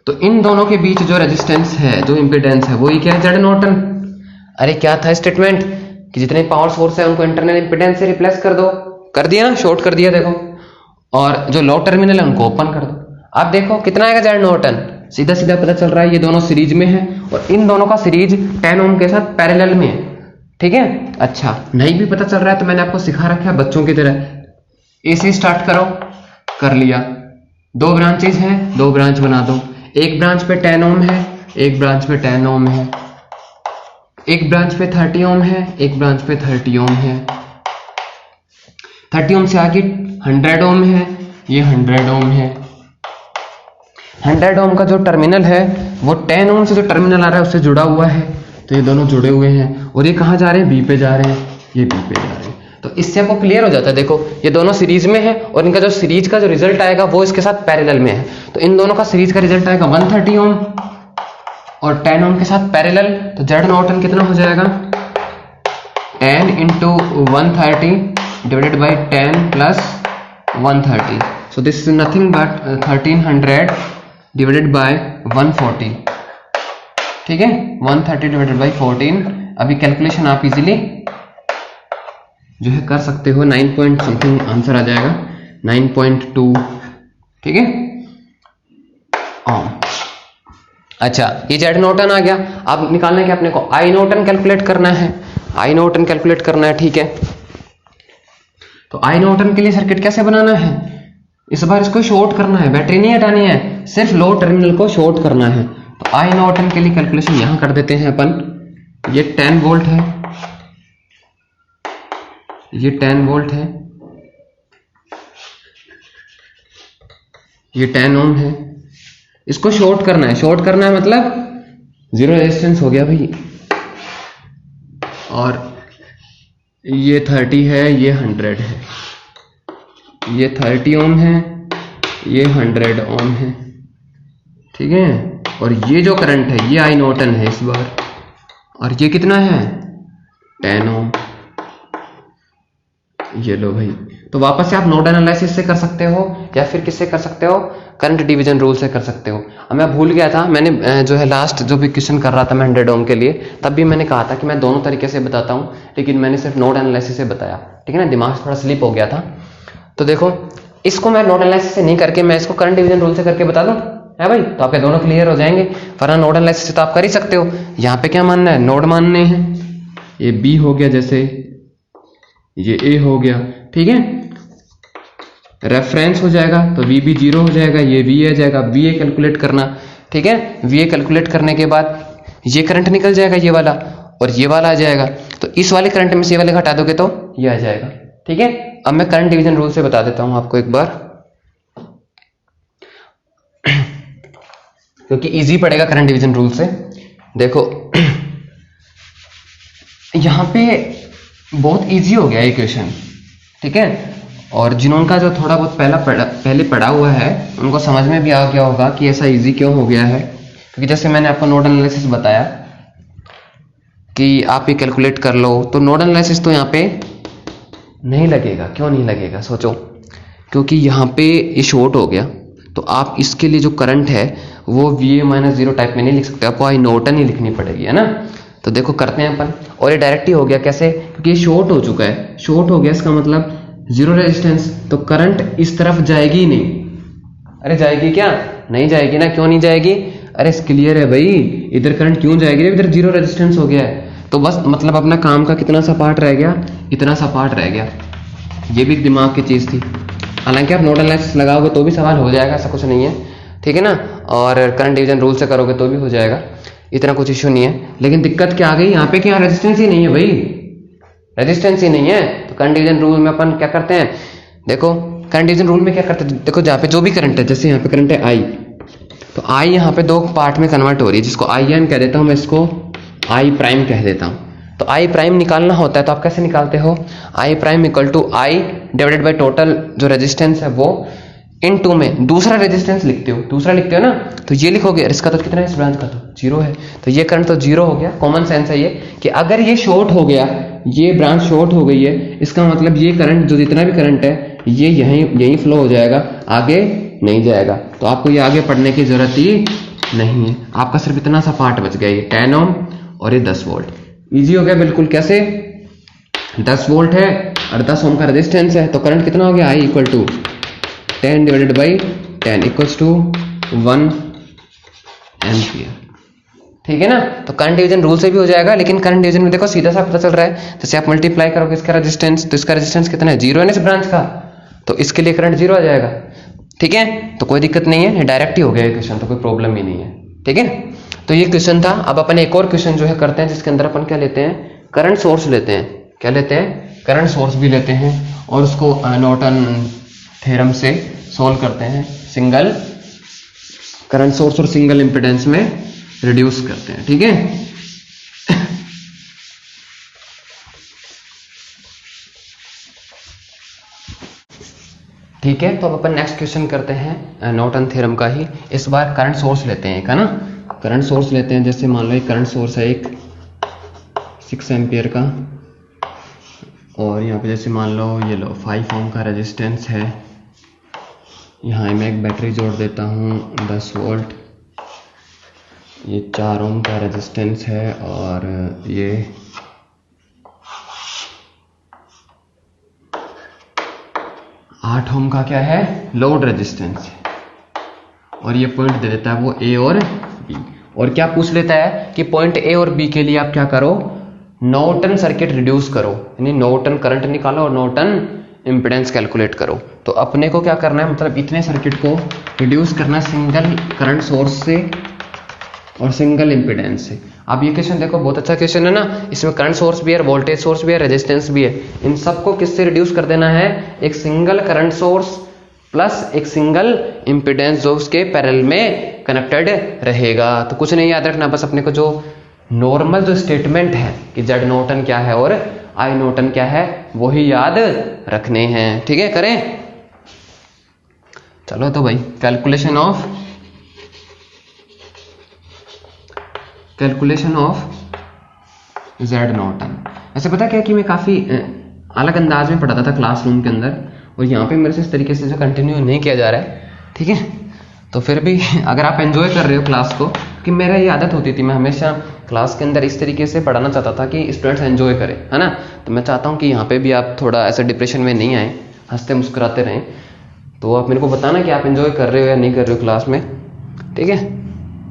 तो इन दोनों के बीच जो रेजिस्टेंस है, जो इंपेडेंस है, वो ही क्या है, जेड नॉर्टन। अरे क्या था स्टेटमेंट कि जितने पावर सोर्स है उनको इंटरनल इंपेडेंस से रिप्लेस कर दो, कर दिया ना, शॉर्ट कर दिया देखो, और जो लोड टर्मिनल है उनको ओपन कर दो। अब देखो कितना आएगा जेड नॉर्टन, सीधा सीधा पता चल रहा है ये दोनों सीरीज में है, और इन दोनों का सीरीज 10 ओम के साथ पैरेलल में है, ठीक है। अच्छा, नहीं भी पता चल रहा है तो मैंने आपको सिखा रखा है बच्चों की तरह, ए से स्टार्ट करो, कर लिया। 2 ब्रांचेज हैं, 2 ब्रांच बना दो, एक ब्रांच पे 10 ओम है, एक ब्रांच पे 10 ओम है, एक ब्रांच पे 30 ओम है, एक ब्रांच पे 30 ओम है, 30 ओम से आगे 100 ओम है, ये 100 ओम है। 100 ओम का जो टर्मिनल है वो 10 ओम से जो टर्मिनल आ रहा है उससे जुड़ा हुआ है, तो ये दोनों जुड़े हुए हैं, और ये कहाँ जा रहे हैं, बी पे जा रहे हैं, ये बी पे जा रहे हैं। तो इससे आपको क्लियर हो जाता है, देखो ये दोनों सीरीज में है और इनका जो सीरीज का जो रिजल्ट आएगा वो इसके साथ पैरेलल में है। तो इन दोनों का सीरीज का रिजल्ट आएगा 130 ओम और 10 ओम के साथ पैरेलल। तो जेड नॉर्टन कितना हो जाएगा, 10 into 130 divided by 10 plus 130। So this is nothing but 1300 divided by 140। ठीक है, 130 डिवाइडेड बाई 14। अभी कैलकुलेशन आप इजीली जो है कर सकते हो, 9 पॉइंट समथिंग आंसर आ जाएगा, 9.2। ठीक है, अच्छा ये जेड नॉर्टन आ गया। अब निकालना है कि अपने को आई नॉर्टन कैलकुलेट करना है, आई नॉर्टन कैलकुलेट करना है। ठीक है, तो आई नॉर्टन के लिए सर्किट कैसे बनाना है, इस बार इसको शॉर्ट करना है, बैटरी नहीं हटानी है, सिर्फ लो टर्मिनल को शॉर्ट करना है। तो आई नॉर्टन के लिए कैलकुलेशन यहां कर देते हैं अपन। ये 10 वोल्ट है, ये 10 वोल्ट है, ये 10 ओम है, इसको शॉर्ट करना है। शॉर्ट करना है मतलब जीरो रेजिस्टेंस हो गया भाई, और ये 30 है, ये 100 है, ये 30 ओम है, ये 100 ओम है। ठीक है, और ये जो करंट है ये आई नॉर्टन है इस बार, और ये कितना है 10 ओम। ये लो भाई, तो वापस से आप नोड एनालिसिस से कर सकते हो या फिर किससे कर सकते हो, करंट डिवीजन रूल से कर सकते हो। अब मैं भूल गया था, मैंने जो है लास्ट जो भी क्वेश्चन कर रहा था मैं 100 ओम के लिए, तब भी मैंने कहा था कि मैं दोनों तरीके से बताता हूं, लेकिन मैंने सिर्फ नोड एनालिसिस से बताया। ठीक है ना, दिमाग थोड़ा स्लिप हो गया था। तो देखो इसको मैं नोड एनालिसिस से नहीं करके मैं इसको करंट डिवीजन रूल से करके बता दूं, है भाई, तो आपके दोनों क्लियर हो जाएंगे। वरना नोड एनालिसिस से तो आप कर ही सकते हो। यहाँ पे क्या मानना है, नोड मानने हैं, ये बी हो गया, जैसे ये ए हो गया। ठीक है, रेफरेंस हो जाएगा तो वी बी 0 हो जाएगा, ये वी आ जाएगा, वी ए कैलकुलेट करना। ठीक है, वी ए कैलकुलेट करने के बाद ये करंट निकल जाएगा, ये वाला और ये वाला आ जाएगा। तो इस वाले करंट में से ये वाले घटा दोगे तो ये आ जाएगा। ठीक है, अब मैं करंट डिवीजन रूल से बता देता हूं आपको एक बार, क्योंकि इजी पड़ेगा करंट डिवीजन रूल से। देखो यहां पे बहुत इजी हो गया ये क्वेश्चन। ठीक है, और जिन्होंने जो थोड़ा बहुत पहले पढ़ा हुआ है उनको समझ में भी आ गया होगा कि ऐसा इजी क्यों हो गया है। क्योंकि जैसे मैंने आपको नोड एनालिसिस बताया कि आप ये कैलकुलेट कर लो, तो नोड एनालिसिस तो यहाँ पे नहीं लगेगा। क्यों नहीं लगेगा, सोचो, क्योंकि यहाँ पे ये शॉर्ट हो गया, तो आप इसके लिए जो करंट है वो VA-0 टाइप में नहीं लिख सकते, आपको आई नॉर्टन ही लिखनी पड़ेगी, है ना। तो देखो करते हैं अपन, और ये डायरेक्ट ही हो गया, कैसे, क्योंकि ये शॉर्ट हो चुका है। शॉर्ट हो गया इसका मतलब जीरो रेजिस्टेंस, तो करंट इस तरफ जाएगी ही नहीं। अरे जाएगी क्या, नहीं जाएगी ना। क्यों नहीं जाएगी, अरे क्लियर है भाई, इधर करंट क्यों जाएगी, इधर जीरो रेजिस्टेंस हो गया है। तो बस मतलब अपना काम का कितना सा पार्ट रह गया, इतना सा पार्ट रह गया। ये भी दिमाग की चीज थी। हालांकि आप नोड एनालिसिस लगाओगे तो भी सवाल हो जाएगा, ऐसा कुछ नहीं है। ठीक है ना, और करंट डिवीजन रूल से करोगे तो भी हो जाएगा, इतना कुछ इश्यू नहीं है। लेकिन दिक्कत क्या आ गई, यहाँ पे क्या रेजिस्टेंस ही नहीं है भाई, रेजिस्टेंस ही नहीं है। तो करंट डिवीजन रूल में अपन क्या करते हैं, देखो करंट डिवीजन रूल में क्या करते हैं, देखो जहाँ पे जो भी करंट है, जैसे यहाँ पे करंट है आई, तो आई यहाँ पे दो पार्ट में कन्वर्ट हो रही है, जिसको आई एन कह देता हूँ, मैं इसको आई प्राइम कह देता हूँ। तो आई प्राइम निकालना होता है तो आप कैसे निकालते हो, I prime equal to I divided by total जो रेजिस्टेंस है वो इन टू में दूसरा रेजिस्टेंस लिखते हो, दूसरा लिखते हो ना, तो ये लिखोगे। इसका तो कितना है, इस ब्रांच का तो 0 है, तो ये करंट तो 0 हो गया। कॉमन सेंस है ये कि अगर ये शॉर्ट हो गया, ये ब्रांच शॉर्ट हो गई है, इसका मतलब ये करंट जो जितना भी करंट है ये यहीं फ्लो हो जाएगा, आगे नहीं जाएगा। तो आपको ये आगे पढ़ने की जरूरत ही नहीं है, आपका सिर्फ इतना सा पार्ट बच गया, ये 10 ओम और ये 10 वोल्ट। इजी हो गया बिल्कुल। कैसे, 10 वोल्ट है और 10 ओम का रेजिस्टेंस है, तो करंट कितना हो गया, I equal to 10 divided by 10 equals to 1 ampere. ठीक है ना, तो करंट डिवीजन रूल से भी हो जाएगा। लेकिन करंट डिवीजन में देखो सीधा सा पता चल रहा है, जैसे आप मल्टीप्लाई करोगे इसका रेजिस्टेंस, तो इसका रेजिस्टेंस कितना है, 0 है ना इस ब्रांच का, तो इसके लिए करंट 0 आ जाएगा। ठीक है, तो कोई दिक्कत नहीं है, डायरेक्ट ही हो गया क्वेश्चन, तो कोई प्रॉब्लम ही नहीं है। ठीक है, तो ये क्वेश्चन था। अब अपन एक और क्वेश्चन जो है करते हैं, जिसके अंदर अपन क्या लेते हैं, करंट सोर्स लेते हैं। क्या लेते हैं, करंट सोर्स भी लेते हैं, और उसको नॉर्टन थ्योरम से सोल्व करते हैं, सिंगल करंट सोर्स और सिंगल इंपेडेंस में रिड्यूस करते हैं। ठीक है, ठीक है, तो अब अपन नेक्स्ट क्वेश्चन करते हैं नॉर्टन थ्योरम का ही। इस बार करंट सोर्स लेते हैं, है ना, करंट सोर्स लेते हैं। जैसे मान लो एक करंट सोर्स है एक 6 एम्पियर का, और यहाँ पे जैसे मान लो ये लो 5 ओम का रेजिस्टेंस है। यहाँ मैं एक बैटरी जोड़ देता हूँ 10 वोल्ट, ये 4 ओम का रेजिस्टेंस है, और ये 8 ओम का क्या है, लोड रेजिस्टेंस है। और ये पॉइंट दे देता है वो ए और बी, और क्या पूछ लेता है कि पॉइंट ए और बी के लिए आप क्या करो, नॉर्टन सर्किट रिड्यूस करो, यानी नॉर्टन करंट निकालो और नॉर्टन इम्पिडेंस कैलकुलेट करो। तो अपने को क्या करना है, मतलब इतने सर्किट को रिड्यूस करना है सिंगल करंट सोर्स से और सिंगल इम्पिडेंस से। अब ये क्वेश्चन देखो, बहुत अच्छा क्वेश्चन है ना, इसमें करंट सोर्स भी है, वोल्टेज सोर्स भी है, रेजिस्टेंस भी है। इन सबको किससे रिड्यूस कर देना है, एक सिंगल करंट सोर्स प्लस एक सिंगल इम्पिडेंस जो उसके पैरेलल में कनेक्टेड रहेगा। तो कुछ नहीं याद रखना, बस अपने को जो नॉर्मल जो स्टेटमेंट है कि जेड नॉर्टन क्या है और आई नॉर्टन क्या है, वही याद रखने हैं। ठीक है, करें, चलो। तो भाई कैलकुलेशन ऑफ जेड नॉर्टन। ऐसे पता क्या कि मैं काफी अलग अंदाज में पढ़ाता था क्लासरूम के अंदर, और यहाँ पे मेरे से इस तरीके से जो कंटिन्यू नहीं किया जा रहा है, ठीक है। तो फिर भी अगर आप एंजॉय कर रहे हो क्लास को, कि मेरा ये आदत होती थी, मैं हमेशा क्लास के अंदर इस तरीके से पढ़ाना चाहता था कि स्टूडेंट्स एंजॉय करें, है ना। तो मैं चाहता हूँ कि यहाँ पे भी आप थोड़ा ऐसे डिप्रेशन में नहीं आए, हंसते मुस्कुराते रहें। तो आप मेरे को बताना कि आप एंजॉय कर रहे हो या नहीं कर रहे हो क्लास में, ठीक है।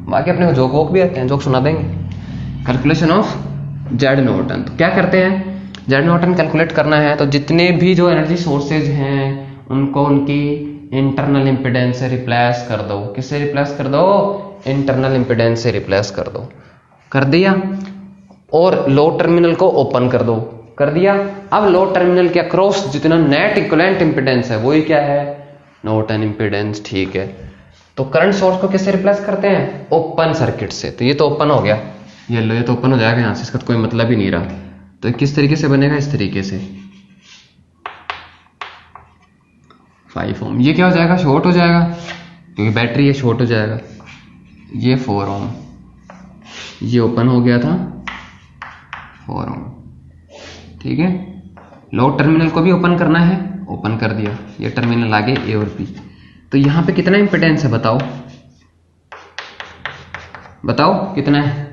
बाकी अपने को जोक वोक भी आते हैं, जोक सुना देंगे। कैलकुलेशन ऑफ जेड नॉर्टन, तो क्या करते हैं, जेड नॉर्टन कैलकुलेट करना है तो जितने भी जो एनर्जी सोर्सेज हैं उनको उनकी इंटरनल इम्पिडेंस से रिप्लेस कर दो। किससे रिप्लेस कर दो, इंटरनल इम्पिडेंस से रिप्लेस कर दो। कर दिया, और लो टर्मिनल को ओपन कर दो, कर दिया। अब लो टर्मिनल के अक्रॉस जितना नेट इक्विवेलेंट इम्पिडेंस है वही क्या है, नॉर्टन इम्पिडेंस, ठीक है। तो करंट सोर्स को किससे रिप्लेस करते हैं, ओपन सर्किट से। तो ये तो ओपन हो गया, ये लो, ये तो ओपन हो जाएगा यहाँ से, इसका तो कोई मतलब ही नहीं रहा। तो किस तरीके से बनेगा, इस तरीके से 5 ओम, ये क्या हो जाएगा, शॉर्ट हो जाएगा, क्योंकि बैटरी ये शॉर्ट हो जाएगा। ये 4 ओम, ये ओपन हो गया था 4 ओम, ठीक है। लो टर्मिनल को भी ओपन करना है, ओपन कर दिया, ये टर्मिनल आगे ए और बी। तो यहाँ पे कितना इंपिडेंस है बताओ, बताओ कितना है।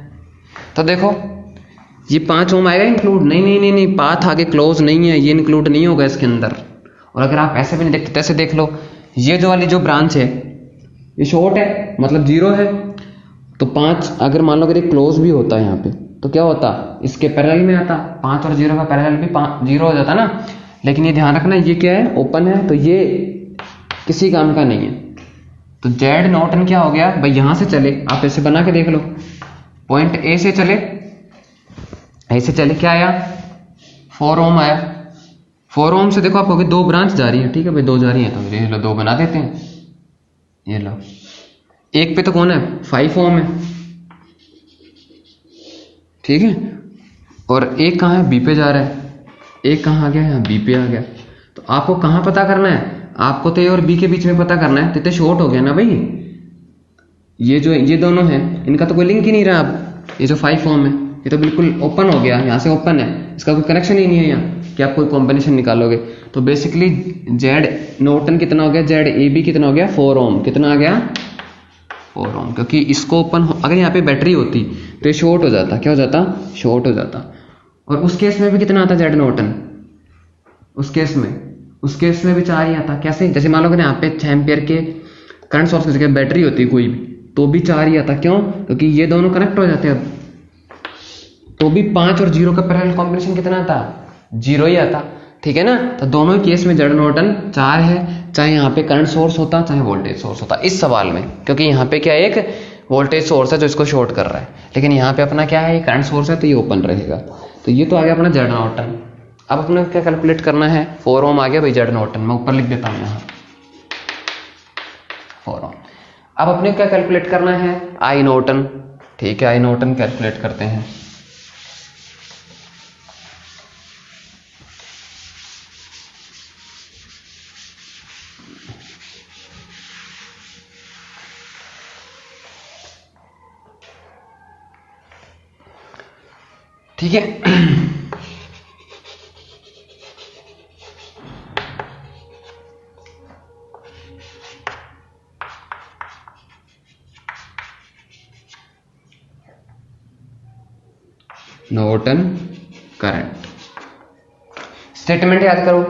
तो देखो ये 5 ओम आएगा इंक्लूड, नहीं नहीं नहीं नहीं, पाथ आगे क्लोज नहीं है, ये इंक्लूड नहीं होगा इसके अंदर। और अगर आप ऐसे भी नहीं देखते, तैसे देख लो, ये जो वाली जो ब्रांच है ये शॉर्ट है, मतलब 0 है। तो 5 अगर मान लो अगर ये क्लोज भी होता है यहाँ पे, तो क्या होता, इसके पैरेलल में आता, 5 और 0 का पैरेलल भी 0 हो जाता ना। लेकिन ये ध्यान रखना, ये क्या है, ओपन है, तो ये किसी काम का नहीं है। तो जेड नॉर्टन क्या हो गया भाई, यहां से चले, आप ऐसे बना के देख लो, पॉइंट ए से चले, ऐसे चले, क्या आया, 4 ओम आया। 4 ओम से देखो आप कहोगे 2 ब्रांच जा रही है, ठीक है भाई 2 जा रही है, तो ये लो 2 बना देते हैं, ये लो। एक पे तो कौन है, 5 ओम है, ठीक है। और एक कहाँ है, बी पे जा रहा है, एक कहाँ आ गया, यहाँ बी पे आ गया। तो आपको कहाँ पता करना है, आपको तो ए और बी के बीच में पता करना है। तो शॉर्ट हो गया ना भाई, ये दोनों हैं, इनका तो कोई लिंक ही नहीं रहा। अब ये जो 5 ओम है ये तो बिल्कुल ओपन हो गया, यहाँ से ओपन है, इसका कोई कनेक्शन ही नहीं है यहाँ कि आप कोई कॉम्बिनेशन निकालोगे। तो बेसिकली जेड नॉर्टन कितना हो गया, जेड ए बी कितना हो गया, 4 ओम, कितना आ गया, 4 ओम। क्योंकि इसको ओपन अगर यहाँ पे बैटरी होती तो ये शॉर्ट हो जाता, क्या हो जाता, शॉर्ट हो जाता। और उस केस में भी कितना आता जेड नॉर्टन, उस केस में भी 4 ही आता। कैसे, जैसे मान लो अगर यहाँ पे 6 एम्पियर के करंट सोर्स की जगह बैटरी होती कोई भी, तो भी 4 ही आता। क्यों, क्योंकि ये दोनों कनेक्ट हो जाते हैं। अब तो भी 5 और 0 का पैरेलल कॉम्बिनेशन कितना आता, 0 ही आता, ठीक है ना। तो दोनों ही केस में जेड नॉर्टन 4 है, चाहे यहाँ पे करंट सोर्स होता चाहे वोल्टेज सोर्स होता इस सवाल में। क्योंकि यहाँ पे क्या एक वोल्टेज सोर्स है जो इसको शॉर्ट कर रहा है, लेकिन यहाँ पे अपना क्या है, ये करंट सोर्स है, तो ये ओपन रहेगा। तो ये तो आ गया अपना जेड नॉर्टन। अब अपने क्या कैलकुलेट करना है, 4 ओम आ गया भाई जेड नॉर्टन, मैं ऊपर लिख देता हूँ यहाँ 4 ओम। अब अपने क्या कैलकुलेट करना है, आई नॉर्टन, ठीक है, आई नॉर्टन कैलकुलेट करते हैं। ठीक है। नॉर्टन करंट स्टेटमेंट याद करो,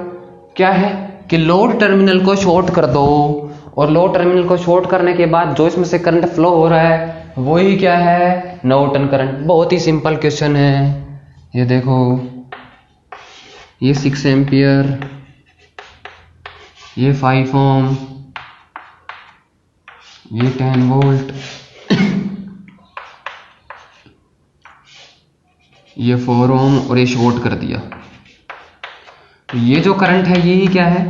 क्या है कि लोड टर्मिनल को शॉर्ट कर दो, और लोड टर्मिनल को शॉर्ट करने के बाद जो इसमें से करंट फ्लो हो रहा है वही क्या है, नॉर्टन करंट। बहुत ही सिंपल क्वेश्चन है। ये देखो, ये 6 एम्पियर, ये 5 ओम, ये 10 वोल्ट, ये 4 ओम, और ये शॉर्ट कर दिया। तो ये जो करंट है यही क्या है,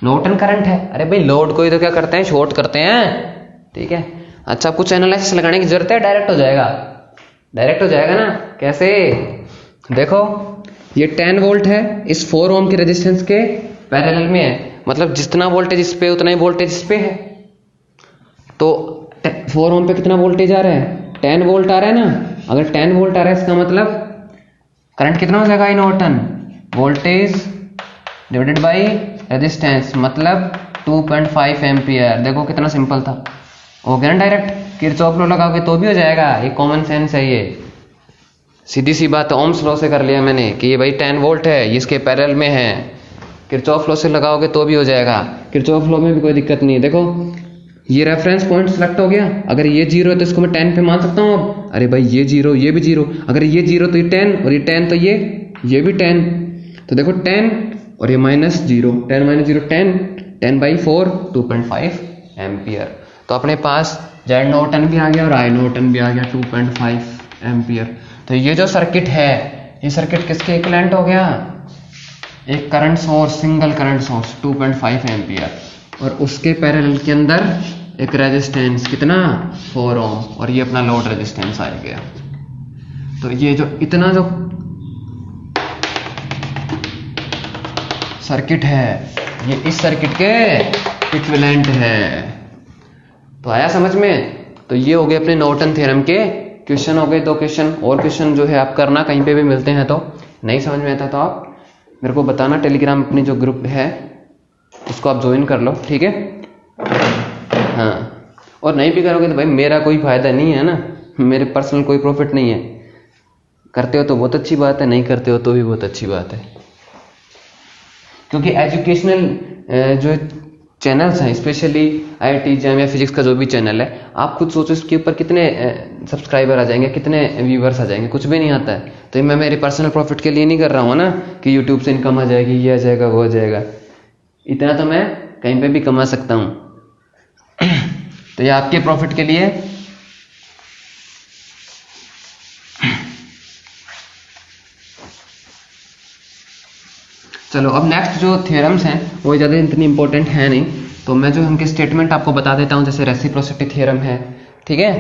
नॉर्टन करंट है। अरे भाई लोड को ही तो क्या करते हैं, शॉर्ट करते हैं। ठीक है। अच्छा, कुछ एनालिसिस लगाने की जरूरत है, डायरेक्ट हो जाएगा, डायरेक्ट हो जाएगा ना। कैसे, देखो ये 10 वोल्ट है, इस 4 ओम के रेजिस्टेंस के पैरेलल में है, मतलब जितना वोल्टेज इस पे उतना ही वोल्टेज इस पे है। तो 4 ओम पे कितना वोल्टेज आ रहा है, 10 वोल्ट आ रहा है ना। अगर 10 वोल्ट आ रहा है इसका मतलब करंट कितना हो जाएगा, Norton voltage divided by resistance, मतलब 2.5 एम्पियर। देखो कितना सिंपल था, हो गया ना डायरेक्ट। किरचॉफ लॉ लगाओगे तो भी हो जाएगा, ये कॉमन सेंस है, ये सीधी सी बात। ओम्स लॉ से कर लिया मैंने कि ये भाई 10 वोल्ट है, ये इसके पैरेलल में है। किरचॉफ लॉ से लगाओगे तो भी हो जाएगा, किरचॉफ लॉ में भी कोई दिक्कत नहीं है। देखो ये रेफरेंस पॉइंट सेलेक्ट हो गया, अगर ये 0 है तो इसको मैं 10 पे मान सकता हूँ अब। अरे भाई ये 0, ये भी 0, अगर ये 0 तो ये 10, और ये 10 तो ये भी 10। तो देखो 10 और ये -0, 10 - 0 10, 10/4 2.5 एम्पियर। तो अपने पास जेड नॉर्टन भी आ गया और आई नॉर्टन भी आ गया 2.5 एम्पियर। तो ये जो सर्किट है, ये सर्किट किसके इक्विवेलेंट हो गया, एक current source, single current source 2.5 ampere, और उसके पैरेलल के अंदर एक रेजिस्टेंस कितना, 4 ओम, और ये अपना लोड रेजिस्टेंस आ गया। तो ये जो इतना जो सर्किट है, ये इस सर्किट के इक्विवेलेंट है। तो आया समझ में। तो ये हो गए अपने नॉर्टन थ्योरम के क्वेश्चन, हो गए 2 क्वेश्चन। और क्वेश्चन जो है आप करना, कहीं पे भी मिलते हैं तो नहीं समझ में आता तो आप मेरे को बताना। टेलीग्राम अपनी जो ग्रुप है उसको आप ज्वाइन कर लो, ठीक है। हाँ, और नहीं भी करोगे तो भाई मेरा कोई फायदा नहीं है ना, मेरे पर्सनल कोई प्रॉफिट नहीं है। करते हो तो बहुत अच्छी बात है, नहीं करते हो तो भी बहुत अच्छी बात है। क्योंकि एजुकेशनल जो चैनल्स हैं, स्पेशली IIT JAM या फिजिक्स का जो भी चैनल है, आप खुद सोचो इसके ऊपर कितने सब्सक्राइबर आ जाएंगे, कितने व्यूवर्स आ जाएंगे, कुछ भी नहीं आता है। तो मैं मेरे पर्सनल प्रॉफिट के लिए नहीं कर रहा हूँ ना, कि यूट्यूब से इनकम आ जाएगी, ये आ जाएगा, वो आ जाएगा। इतना तो मैं कहीं पे भी कमा सकता हूँ। तो ये आपके प्रॉफिट के लिए। चलो अब नेक्स्ट जो थ्योरम्स हैं वो ज़्यादा इतनी इंपॉर्टेंट है नहीं, तो मैं जो उनके स्टेटमेंट आपको बता देता हूँ। जैसे रेसिप्रोसिटी थ्योरम है, ठीक है,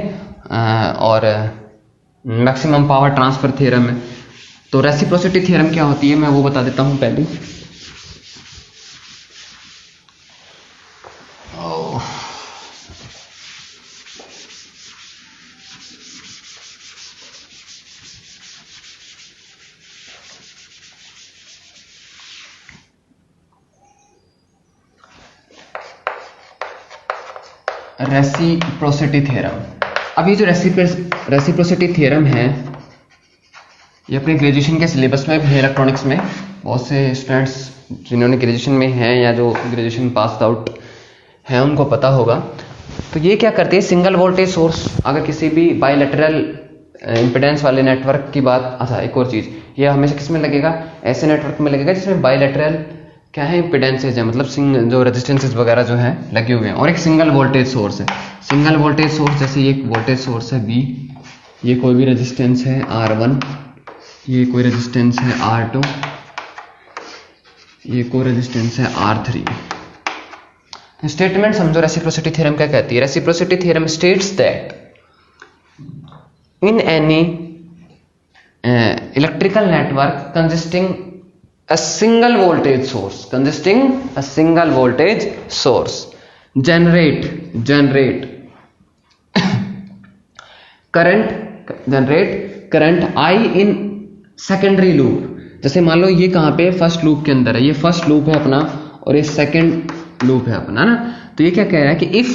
और मैक्सिमम पावर ट्रांसफर थ्योरम है। तो रेसिप्रोसिटी थ्योरम क्या होती है मैं वो बता देता हूँ पहले। रेसिप्रोसिटी थ्योरम, अब ये जो रेसिप्रोसिटी थ्योरम है ये अपने ग्रेजुएशन के सिलेबस में भी है, इलेक्ट्रॉनिक्स में। बहुत से स्टूडेंट्स जिन्होंने ग्रेजुएशन में हैं या जो ग्रेजुएशन पास आउट हैं उनको पता होगा। तो ये क्या करती है, सिंगल वोल्टेज सोर्स, अगर किसी भी बायलैटरल इंपेडेंस वाले नेटवर्क की बात। अच्छा, एक और चीज़, ये हमेशा किस में लगेगा, ऐसे नेटवर्क में लगेगा जिसमें बायलैटरल क्या है, इंपेडेंसेज है, मतलब जो रेजिस्टेंसेज वगैरह जो है लगे हुए हैं, और एक सिंगल वोल्टेज सोर्स है। सिंगल वोल्टेज सोर्स, जैसे ये एक वोल्टेज सोर्स है V, ये कोई भी रेजिस्टेंस है R1, ये कोई रेजिस्टेंस है R2, ये कोई रेजिस्टेंस है R3। स्टेटमेंट समझो, रेसिप्रोसिटी थ्योरम क्या कहती है। Reciprocity theorem states that in any electrical network consisting a single voltage source generate current I in secondary loop, जैसे मान लो ये कहाँ पे फर्स्ट लूप के अंदर है, ये फर्स्ट लूप है अपना और ये सेकेंड लूप है अपना ना। तो ये क्या कह रहा है कि इफ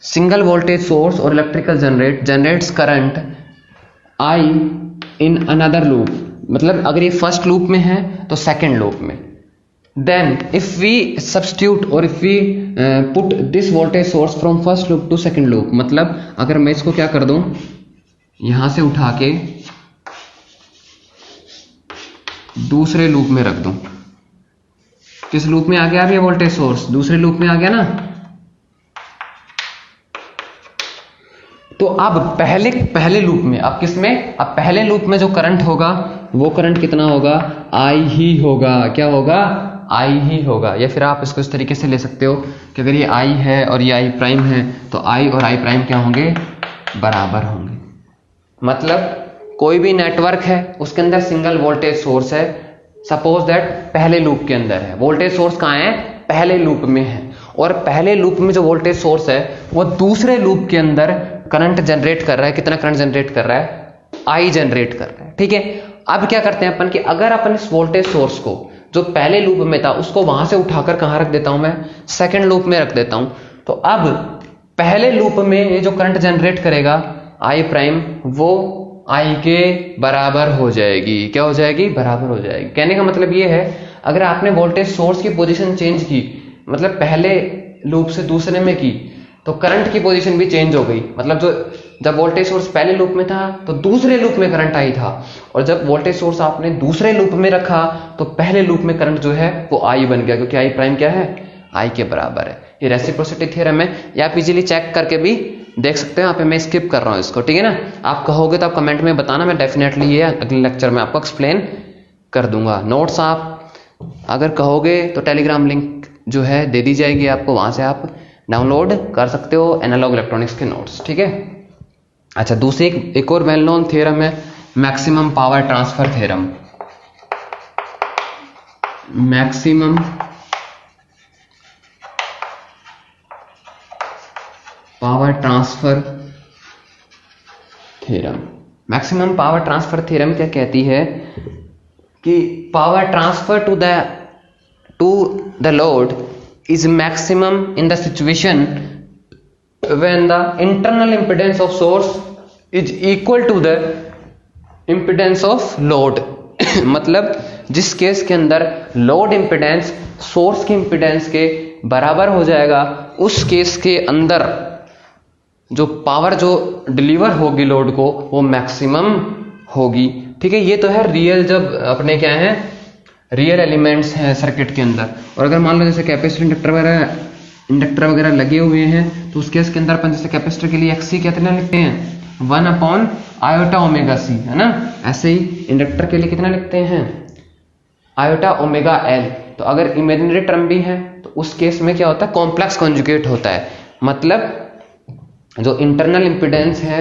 सिंगल वोल्टेज सोर्स और electrical generates current I in another loop, मतलब अगर ये फर्स्ट लूप में है तो सेकेंड लूप में, देन इफ वी सब्स्टिट्यूट और if we put this voltage source from first loop to second loop, मतलब अगर मैं इसको क्या कर दूं, यहां से उठा के दूसरे लूप में रख दूं, किस लूप में आ गया अब ये वोल्टेज सोर्स, दूसरे लूप में आ गया ना। तो अब पहले लूप में, अब किस में, अब पहले लूप में जो करंट होगा वो करंट कितना होगा, आई ही होगा। क्या होगा, आई ही होगा। या फिर आप इसको इस तरीके से ले सकते हो कि अगर ये आई है और ये आई प्राइम है तो आई और आई प्राइम क्या होंगे, बराबर होंगे। मतलब कोई भी नेटवर्क है उसके अंदर सिंगल वोल्टेज सोर्स है, सपोज दैट पहले लूप के अंदर है, वोल्टेज सोर्स कहाँ है, पहले लूप में है, और पहले लूप में जो वोल्टेज सोर्स है वो दूसरे लूप के अंदर करंट जनरेट कर रहा है। कितना करंट जनरेट कर रहा है, आई जनरेट कर रहा है। ठीक है, अब क्या करते हैं अपन कि अगर अपन इस वोल्टेज सोर्स को जो पहले लूप में था उसको वहां से उठाकर कहां रख देता हूं, मैं सेकेंड लूप में रख देता हूं, तो अब पहले लूप में ये जो करंट जनरेट करेगा आई प्राइम, वो आई के बराबर हो जाएगी। क्या हो जाएगी, बराबर हो जाएगी। कहने का मतलब ये है, अगर आपने वोल्टेज सोर्स की पोजीशन चेंज की, मतलब पहले लूप से दूसरे में की, तो करंट की पोजीशन भी चेंज हो गई। मतलब जब वोल्टेज सोर्स पहले लूप में था तो दूसरे लूप में करंट आई था, और जब वोल्टेज सोर्स आपने दूसरे लूप में रखा तो पहले लूप में करंट जो है वो आई बन गया, क्योंकि आई प्राइम क्या है, आई के बराबर है। ये रेसिप्रोसिटी थ्योरम है, या आप इजीली चेक करके भी देख सकते हैं। यहाँ पे मैं स्किप कर रहा हूँ इसको, ठीक है ना। आप कहोगे तो आप कमेंट में बताना, मैं डेफिनेटली ये अगले लेक्चर में आपको एक्सप्लेन कर दूंगा। नोट्स आप अगर कहोगे तो टेलीग्राम लिंक जो है दे दी जाएगी आपको, वहां से आप डाउनलोड कर सकते हो एनालॉग इलेक्ट्रॉनिक्स के नोट्स, ठीक है। अच्छा, दूसरी एक और वेल नोन थ्योरम है maximum power transfer theorem. Maximum power transfer theorem. Maximum power transfer theorem क्या कहती है कि power transfer to the load is maximum in the situation when the internal impedance of source is equal to the impedance of load मतलब जिस case के अंदर load impedance source की impedance के बराबर हो जाएगा, उस केस के अंदर जो पावर जो डिलीवर होगी लोड को वो मैक्सिमम होगी। ठीक है, ये तो है रियल, जब अपने क्या है रियल एलिमेंट्स हैं सर्किट के अंदर। और अगर मान लो जैसे कैपेसिटर इंडक्टर वगैरह लगे हुए हैं तो उस केस के अंदर अपन जैसे कैपेसिटर के लिए एक्सी कितना लिखते हैं, 1/i/ω-c, है ना। ऐसे ही इंडक्टर के लिए कितना लिखते हैं, i/ω-l। तो अगर इमेजिनरी टर्म भी है तो उस केस में क्या होता है, कॉम्प्लेक्स कॉन्जुगेट होता है। मतलब जो इंटरनल इंपिडेंस है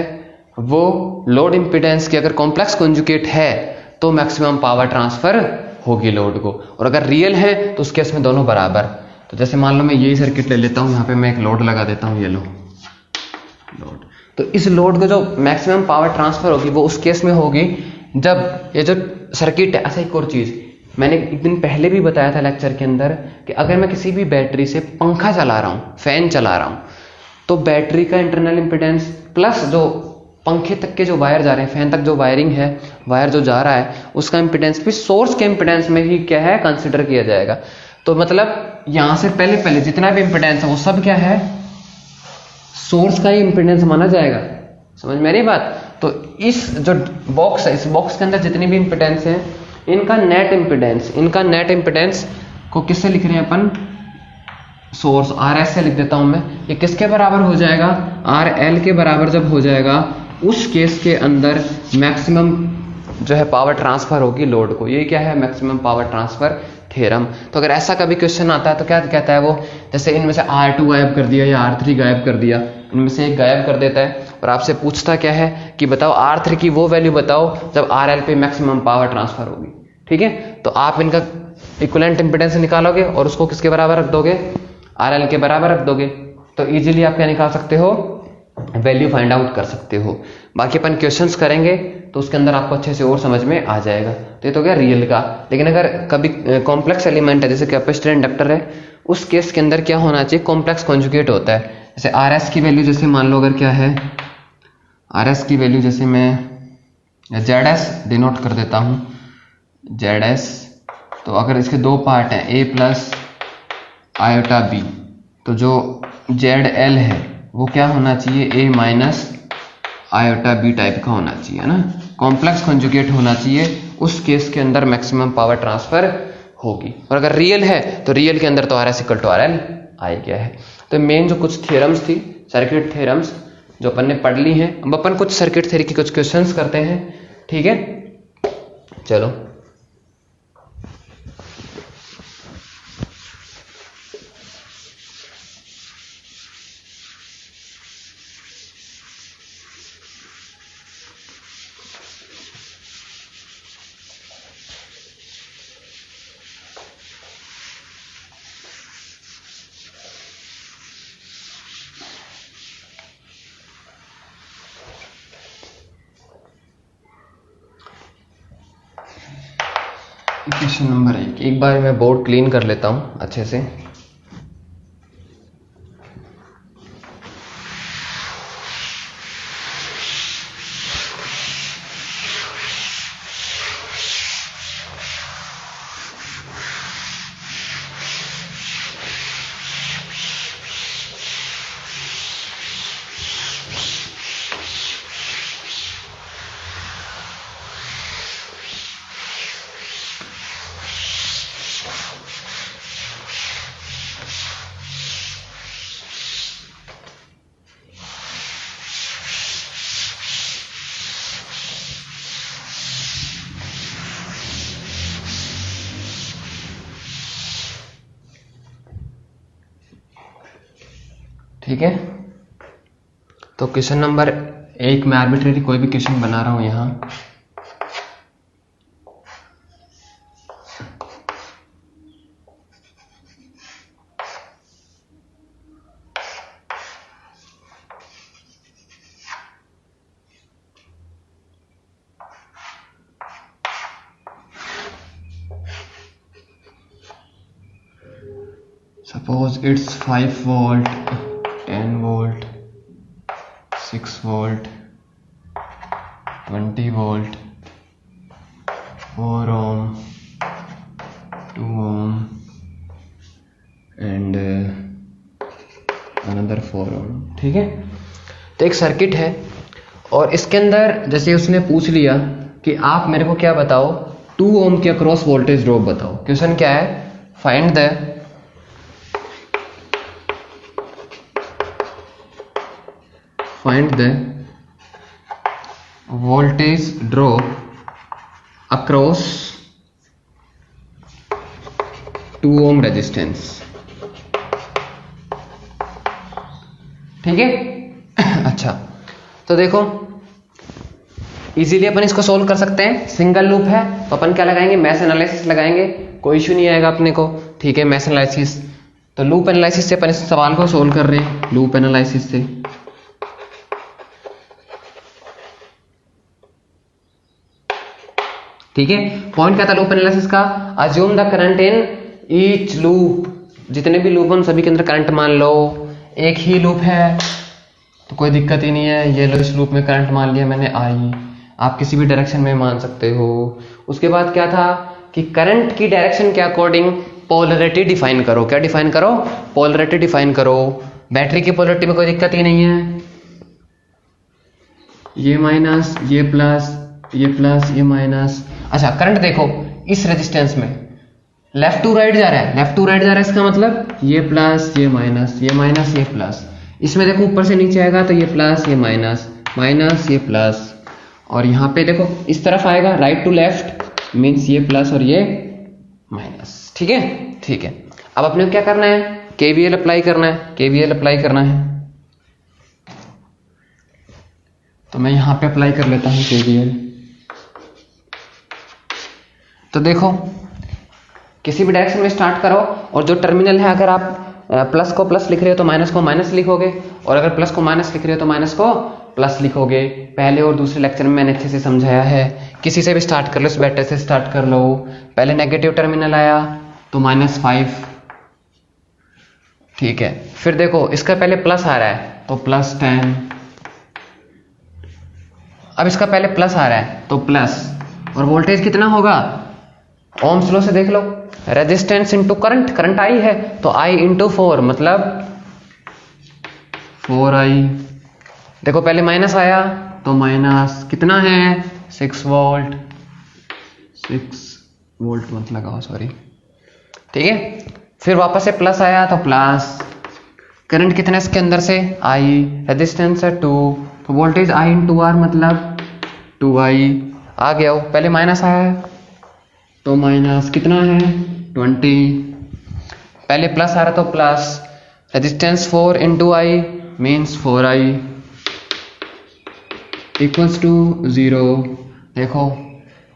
वो लोड इंपिडेंस की अगर कॉम्प्लेक्स कॉन्जुगेट है तो मैक्सिमम पावर ट्रांसफर होगी लोड को। और अगर रियल है तो उस केस में दोनों बराबर। तो जैसे मान लो मैं यही सर्किट ले लेता हूं, यहाँ पे मैं एक लोड लगा देता हूं, ये लो लोड। तो इस लोड को जो मैक्सिमम पावर ट्रांसफर होगी वो उस केस में होगी जब ये जो सर्किट है। ऐसा एक और चीज मैंने एक दिन पहले भी बताया था लेक्चर के अंदर कि अगर मैं किसी भी बैटरी से पंखा चला रहा हूं, फैन चला रहा हूं, तो बैटरी का इंटरनल इंपिडेंस प्लस जो पंखे तक के जो वायर जा रहे हैं, फैन तक जो वायरिंग है, वायर जो जा रहा है, उसका इंपिडेंस भी सोर्स के इंपिडेंस में ही क्या है, कंसिडर किया जाएगा। तो मतलब यहां से पहले जितना भी इंपिडेंस है वो सब क्या है, सोर्स का ही इंपिडेंस माना जाएगा। समझ में मेरी बात। तो इस जो बॉक्स है, इस बॉक्स के अंदर जितनी भी इंपिडेंस है, इनका नेट इंपिडेंस को किससे लिख रहे हैं अपन, सोर्स RS से लिख देता हूं मैं। ये किसके बराबर हो जाएगा, RL के बराबर जब हो जाएगा उस केस के अंदर मैक्सिमम जो है पावर ट्रांसफर होगी लोड को। ये क्या है, मैक्सिमम पावर ट्रांसफर थ्योरम। तो अगर ऐसा कभी क्वेश्चन आता है तो क्या कहता है वो, जैसे इनमें से R2 गायब कर दिया या R3 गायब कर दिया, इनमें से एक गायब कर देता है और आपसे पूछता क्या है कि बताओ R3 की वो वैल्यू बताओ जब RL पे मैक्सिमम पावर ट्रांसफर होगी। ठीक है, तो आप इनका इक्विवेलेंट इंपिडेंस निकालोगे और उसको किसके बराबर रख दोगे, RL के बराबर रख दोगे। तो इजीली आप क्या निकाल सकते हो, वैल्यू फाइंड आउट कर सकते हो। बाकी अपन क्वेश्चंस करेंगे तो उसके अंदर आपको अच्छे से और समझ में आ जाएगा। तो ये तो गया रियल का। लेकिन अगर कभी कॉम्प्लेक्स एलिमेंट है जैसे कैपेसिटर इंडक्टर है, उस केस के अंदर क्या होना चाहिए, कॉम्प्लेक्स कॉन्जुगेट होता है। जैसे आर एस की वैल्यू जैसे मान लो अगर क्या है, आर एस की वैल्यू जैसे मैं जेड एस डिनोट कर देता हूँ, जेड एस। तो अगर इसके दो पार्ट हैं ए प्लस आयोटा बी, तो जो जेड एल है वो क्या होना चाहिए, ए माइनस आयोटा बी टाइप का होना चाहिए, है ना, कॉम्प्लेक्स कॉन्जुगेट होना चाहिए। उस केस के अंदर मैक्सिमम पावर ट्रांसफर होगी। और अगर रियल है तो रियल के अंदर तो R S equal to R L आ गया है। तो मेन जो कुछ थ्योरम्स थी, सर्किट थ्योरम्स जो अपन ने पढ़ ली हैं, अब अपन कुछ सर्किट थ्योरी के कुछ क्वेश्चंस करते हैं। ठीक है, चलो। क्वेश्चन नंबर 1, एक बार मैं बोर्ड क्लीन कर लेता हूं अच्छे से। ठीक है, तो क्वेश्चन नंबर 1 मैं आर्बिट्रेरी कोई भी क्वेश्चन बना रहा हूं यहां। Suppose it's 5 volt, 10 volt, 6 volt, 20 volt, 4 ohm, 2 ohm and another 4 ohm। ठीक है, तो एक सर्किट है और इसके अंदर जैसे उसने पूछ लिया कि आप मेरे को क्या बताओ, 2 ohm के अक्रॉस वोल्टेज ड्रॉप बताओ। क्वेश्चन क्या है, find the voltage drop across 2 ohm resistance। ठीक है अच्छा, तो देखो इजीली अपन इसको सोल्व कर सकते हैं। सिंगल लूप है तो अपन क्या लगाएंगे, मैश एनालिसिस लगाएंगे, कोई इश्यू नहीं आएगा अपने को। ठीक है, मैश एनालिसिस, तो लूप एनालिसिस से अपन इस सवाल को सोल्व कर रहे हैं, लूप एनालिसिस से। ठीक है, पॉइंट क्या था लूप एनालिसिस का, assume the current in each loop. जितने भी लूप हैं सभी के अंदर करंट मान लो। एक ही लूप है तो कोई दिक्कत ही नहीं है, ये लो इस लूप में करंट मान लिया मैंने आई, आप किसी भी डायरेक्शन में मान सकते हो। उसके बाद क्या था कि करंट की डायरेक्शन के अकॉर्डिंग पोलरिटी डिफाइन करो। क्या डिफाइन करो, पोलरिटी डिफाइन करो। बैटरी की पोलरिटी में कोई दिक्कत ही नहीं है, ये माइनस, ये प्लस, ये माइनस। अच्छा, करंट देखो इस रेजिस्टेंस में लेफ्ट टू राइट जा रहा है, लेफ्ट टू राइट जा रहा है, इसका मतलब ये प्लस, ये माइनस, ये माइनस, ये प्लस। इसमें देखो ऊपर से नीचे आएगा तो ये प्लस, ये माइनस, माइनस, ये प्लस। और यहाँ पे देखो इस तरफ आएगा राइट टू लेफ्ट, मीन्स ये प्लस और ये माइनस। ठीक है, ठीक है। अब अपने को क्या करना है, केवीएल अप्लाई करना है, केवीएल अप्लाई करना है। तो मैं यहां पे अप्लाई कर लेता हूं केवीएल। तो देखो किसी भी डायरेक्शन में स्टार्ट करो और जो टर्मिनल है अगर आप प्लस को प्लस लिख रहे हो तो माइनस को माइनस लिखोगे, और अगर प्लस को माइनस लिख रहे हो तो माइनस को प्लस लिखोगे। पहले और दूसरे लेक्चर में मैंने अच्छे से समझाया है। किसी से भी स्टार्ट कर लो, इस बेटर से स्टार्ट कर लो। पहले नेगेटिव टर्मिनल आया तो -5, ठीक है। फिर देखो इसका पहले प्लस आ रहा है तो +10, अब इसका पहले प्लस आ रहा है तो प्लस, और वोल्टेज कितना होगा, ओम्स लॉ से देख लो, रेजिस्टेंस इंटू करंट, करंट आई है तो I इंटू 4 मतलब 4I। देखो पहले माइनस आया तो माइनस कितना है 6 वोल्ट, 6 वोल्ट मत लगाओ सॉरी, ठीक है। फिर वापस से प्लस आया तो प्लस, करंट कितना है इसके अंदर से I, रेजिस्टेंस है 2 तो वोल्टेज I इंटू R मतलब 2I आ गया हो। पहले माइनस आया तो माइनस कितना है 20, पहले प्लस आ रहा तो plus, resistance 4 into I means 4I equals to 0। देखो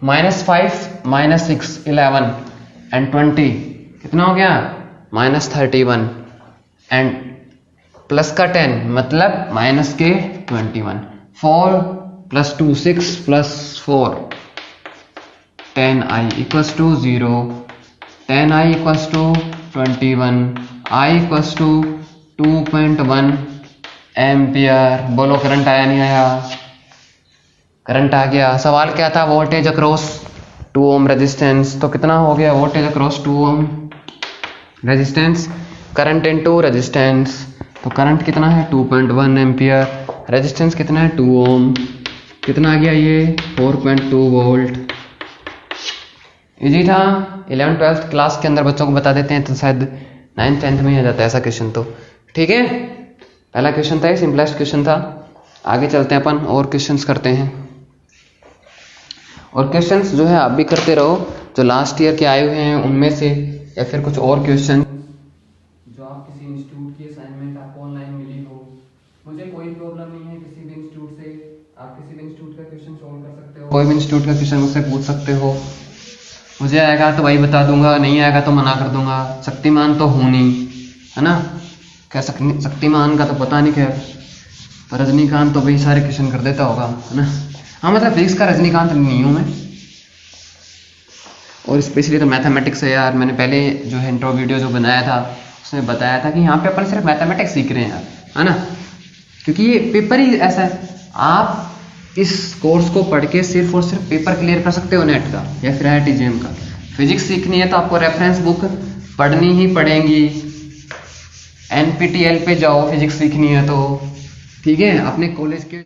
-5 -6 11 एंड 20 कितना हो गया -31, एंड प्लस का 10 मतलब माइनस के 21, 4 + 2 6 + 4 10I equals to 0, 10I equals to 21, I equals to 2.1 ampere. बोलो करंट आया नहीं आया, करंट आ गया। सवाल क्या था, वोल्टेज अक्रॉस 2 ओम रेजिस्टेंस, तो कितना हो गया voltage across 2 ohm resistance, current into resistance, तो करंट कितना है 2.1 एम्पियर, रेजिस्टेंस कितना है 2 ओम, कितना आ गया ये 4.2 वोल्ट। इजी था। 11th-12th क्लास के अंदर बच्चों को बता देते हैं तो शायद 9th-10th में ही आ जाता है ऐसा क्वेश्चन, तो ठीक है। पहला क्वेश्चन था, ये सिंपलेस्ट क्वेश्चन था। आगे चलते हैं अपन और क्वेश्चंस करते हैं, और क्वेश्चंस जो है आप भी करते रहो, जो लास्ट ईयर के आए हुए हैं उनमें से, या फिर कुछ और क्वेश्चन जो आप किसी इंस्टीट्यूट की असाइनमेंट आपको ऑनलाइन मिली हो। मुझे कोई प्रॉब्लम नहीं है, किसी भी इंस्टीट्यूट से आप किसी भी इंस्टीट्यूट का क्वेश्चन सॉल्व कर सकते हो, कोई भी इंस्टीट्यूट का क्वेश्चन मुझसे पूछ सकते हो। मुझे आएगा तो वही बता दूंगा, नहीं आएगा तो मना कर दूंगा। शक्तिमान तो हूँ नहीं, है ना, क्या शक्तिमान का तो पता नहीं, खैर पर रजनीकांत तो वही सारे क्वेश्चन कर देता होगा, है ना। हाँ मतलब फिजिक्स का रजनीकांत नहीं हूँ मैं, और स्पेशली तो मैथमेटिक्स है यार। मैंने पहले जो है इंट्रो वीडियो जो बनाया था उसमें बताया था कि यहाँ पे अपन सिर्फ मैथमेटिक्स सीख रहे हैं यार, है ना, क्योंकि ये पेपर ही ऐसा है। आप इस कोर्स को पढ़ के सिर्फ और सिर्फ पेपर क्लियर कर सकते हो नेट का या फिर IIT JEM का। फिजिक्स सीखनी है तो आपको रेफरेंस बुक पढ़नी ही पड़ेगी, NPTEL पे जाओ फिजिक्स सीखनी है तो, ठीक है। अपने कॉलेज के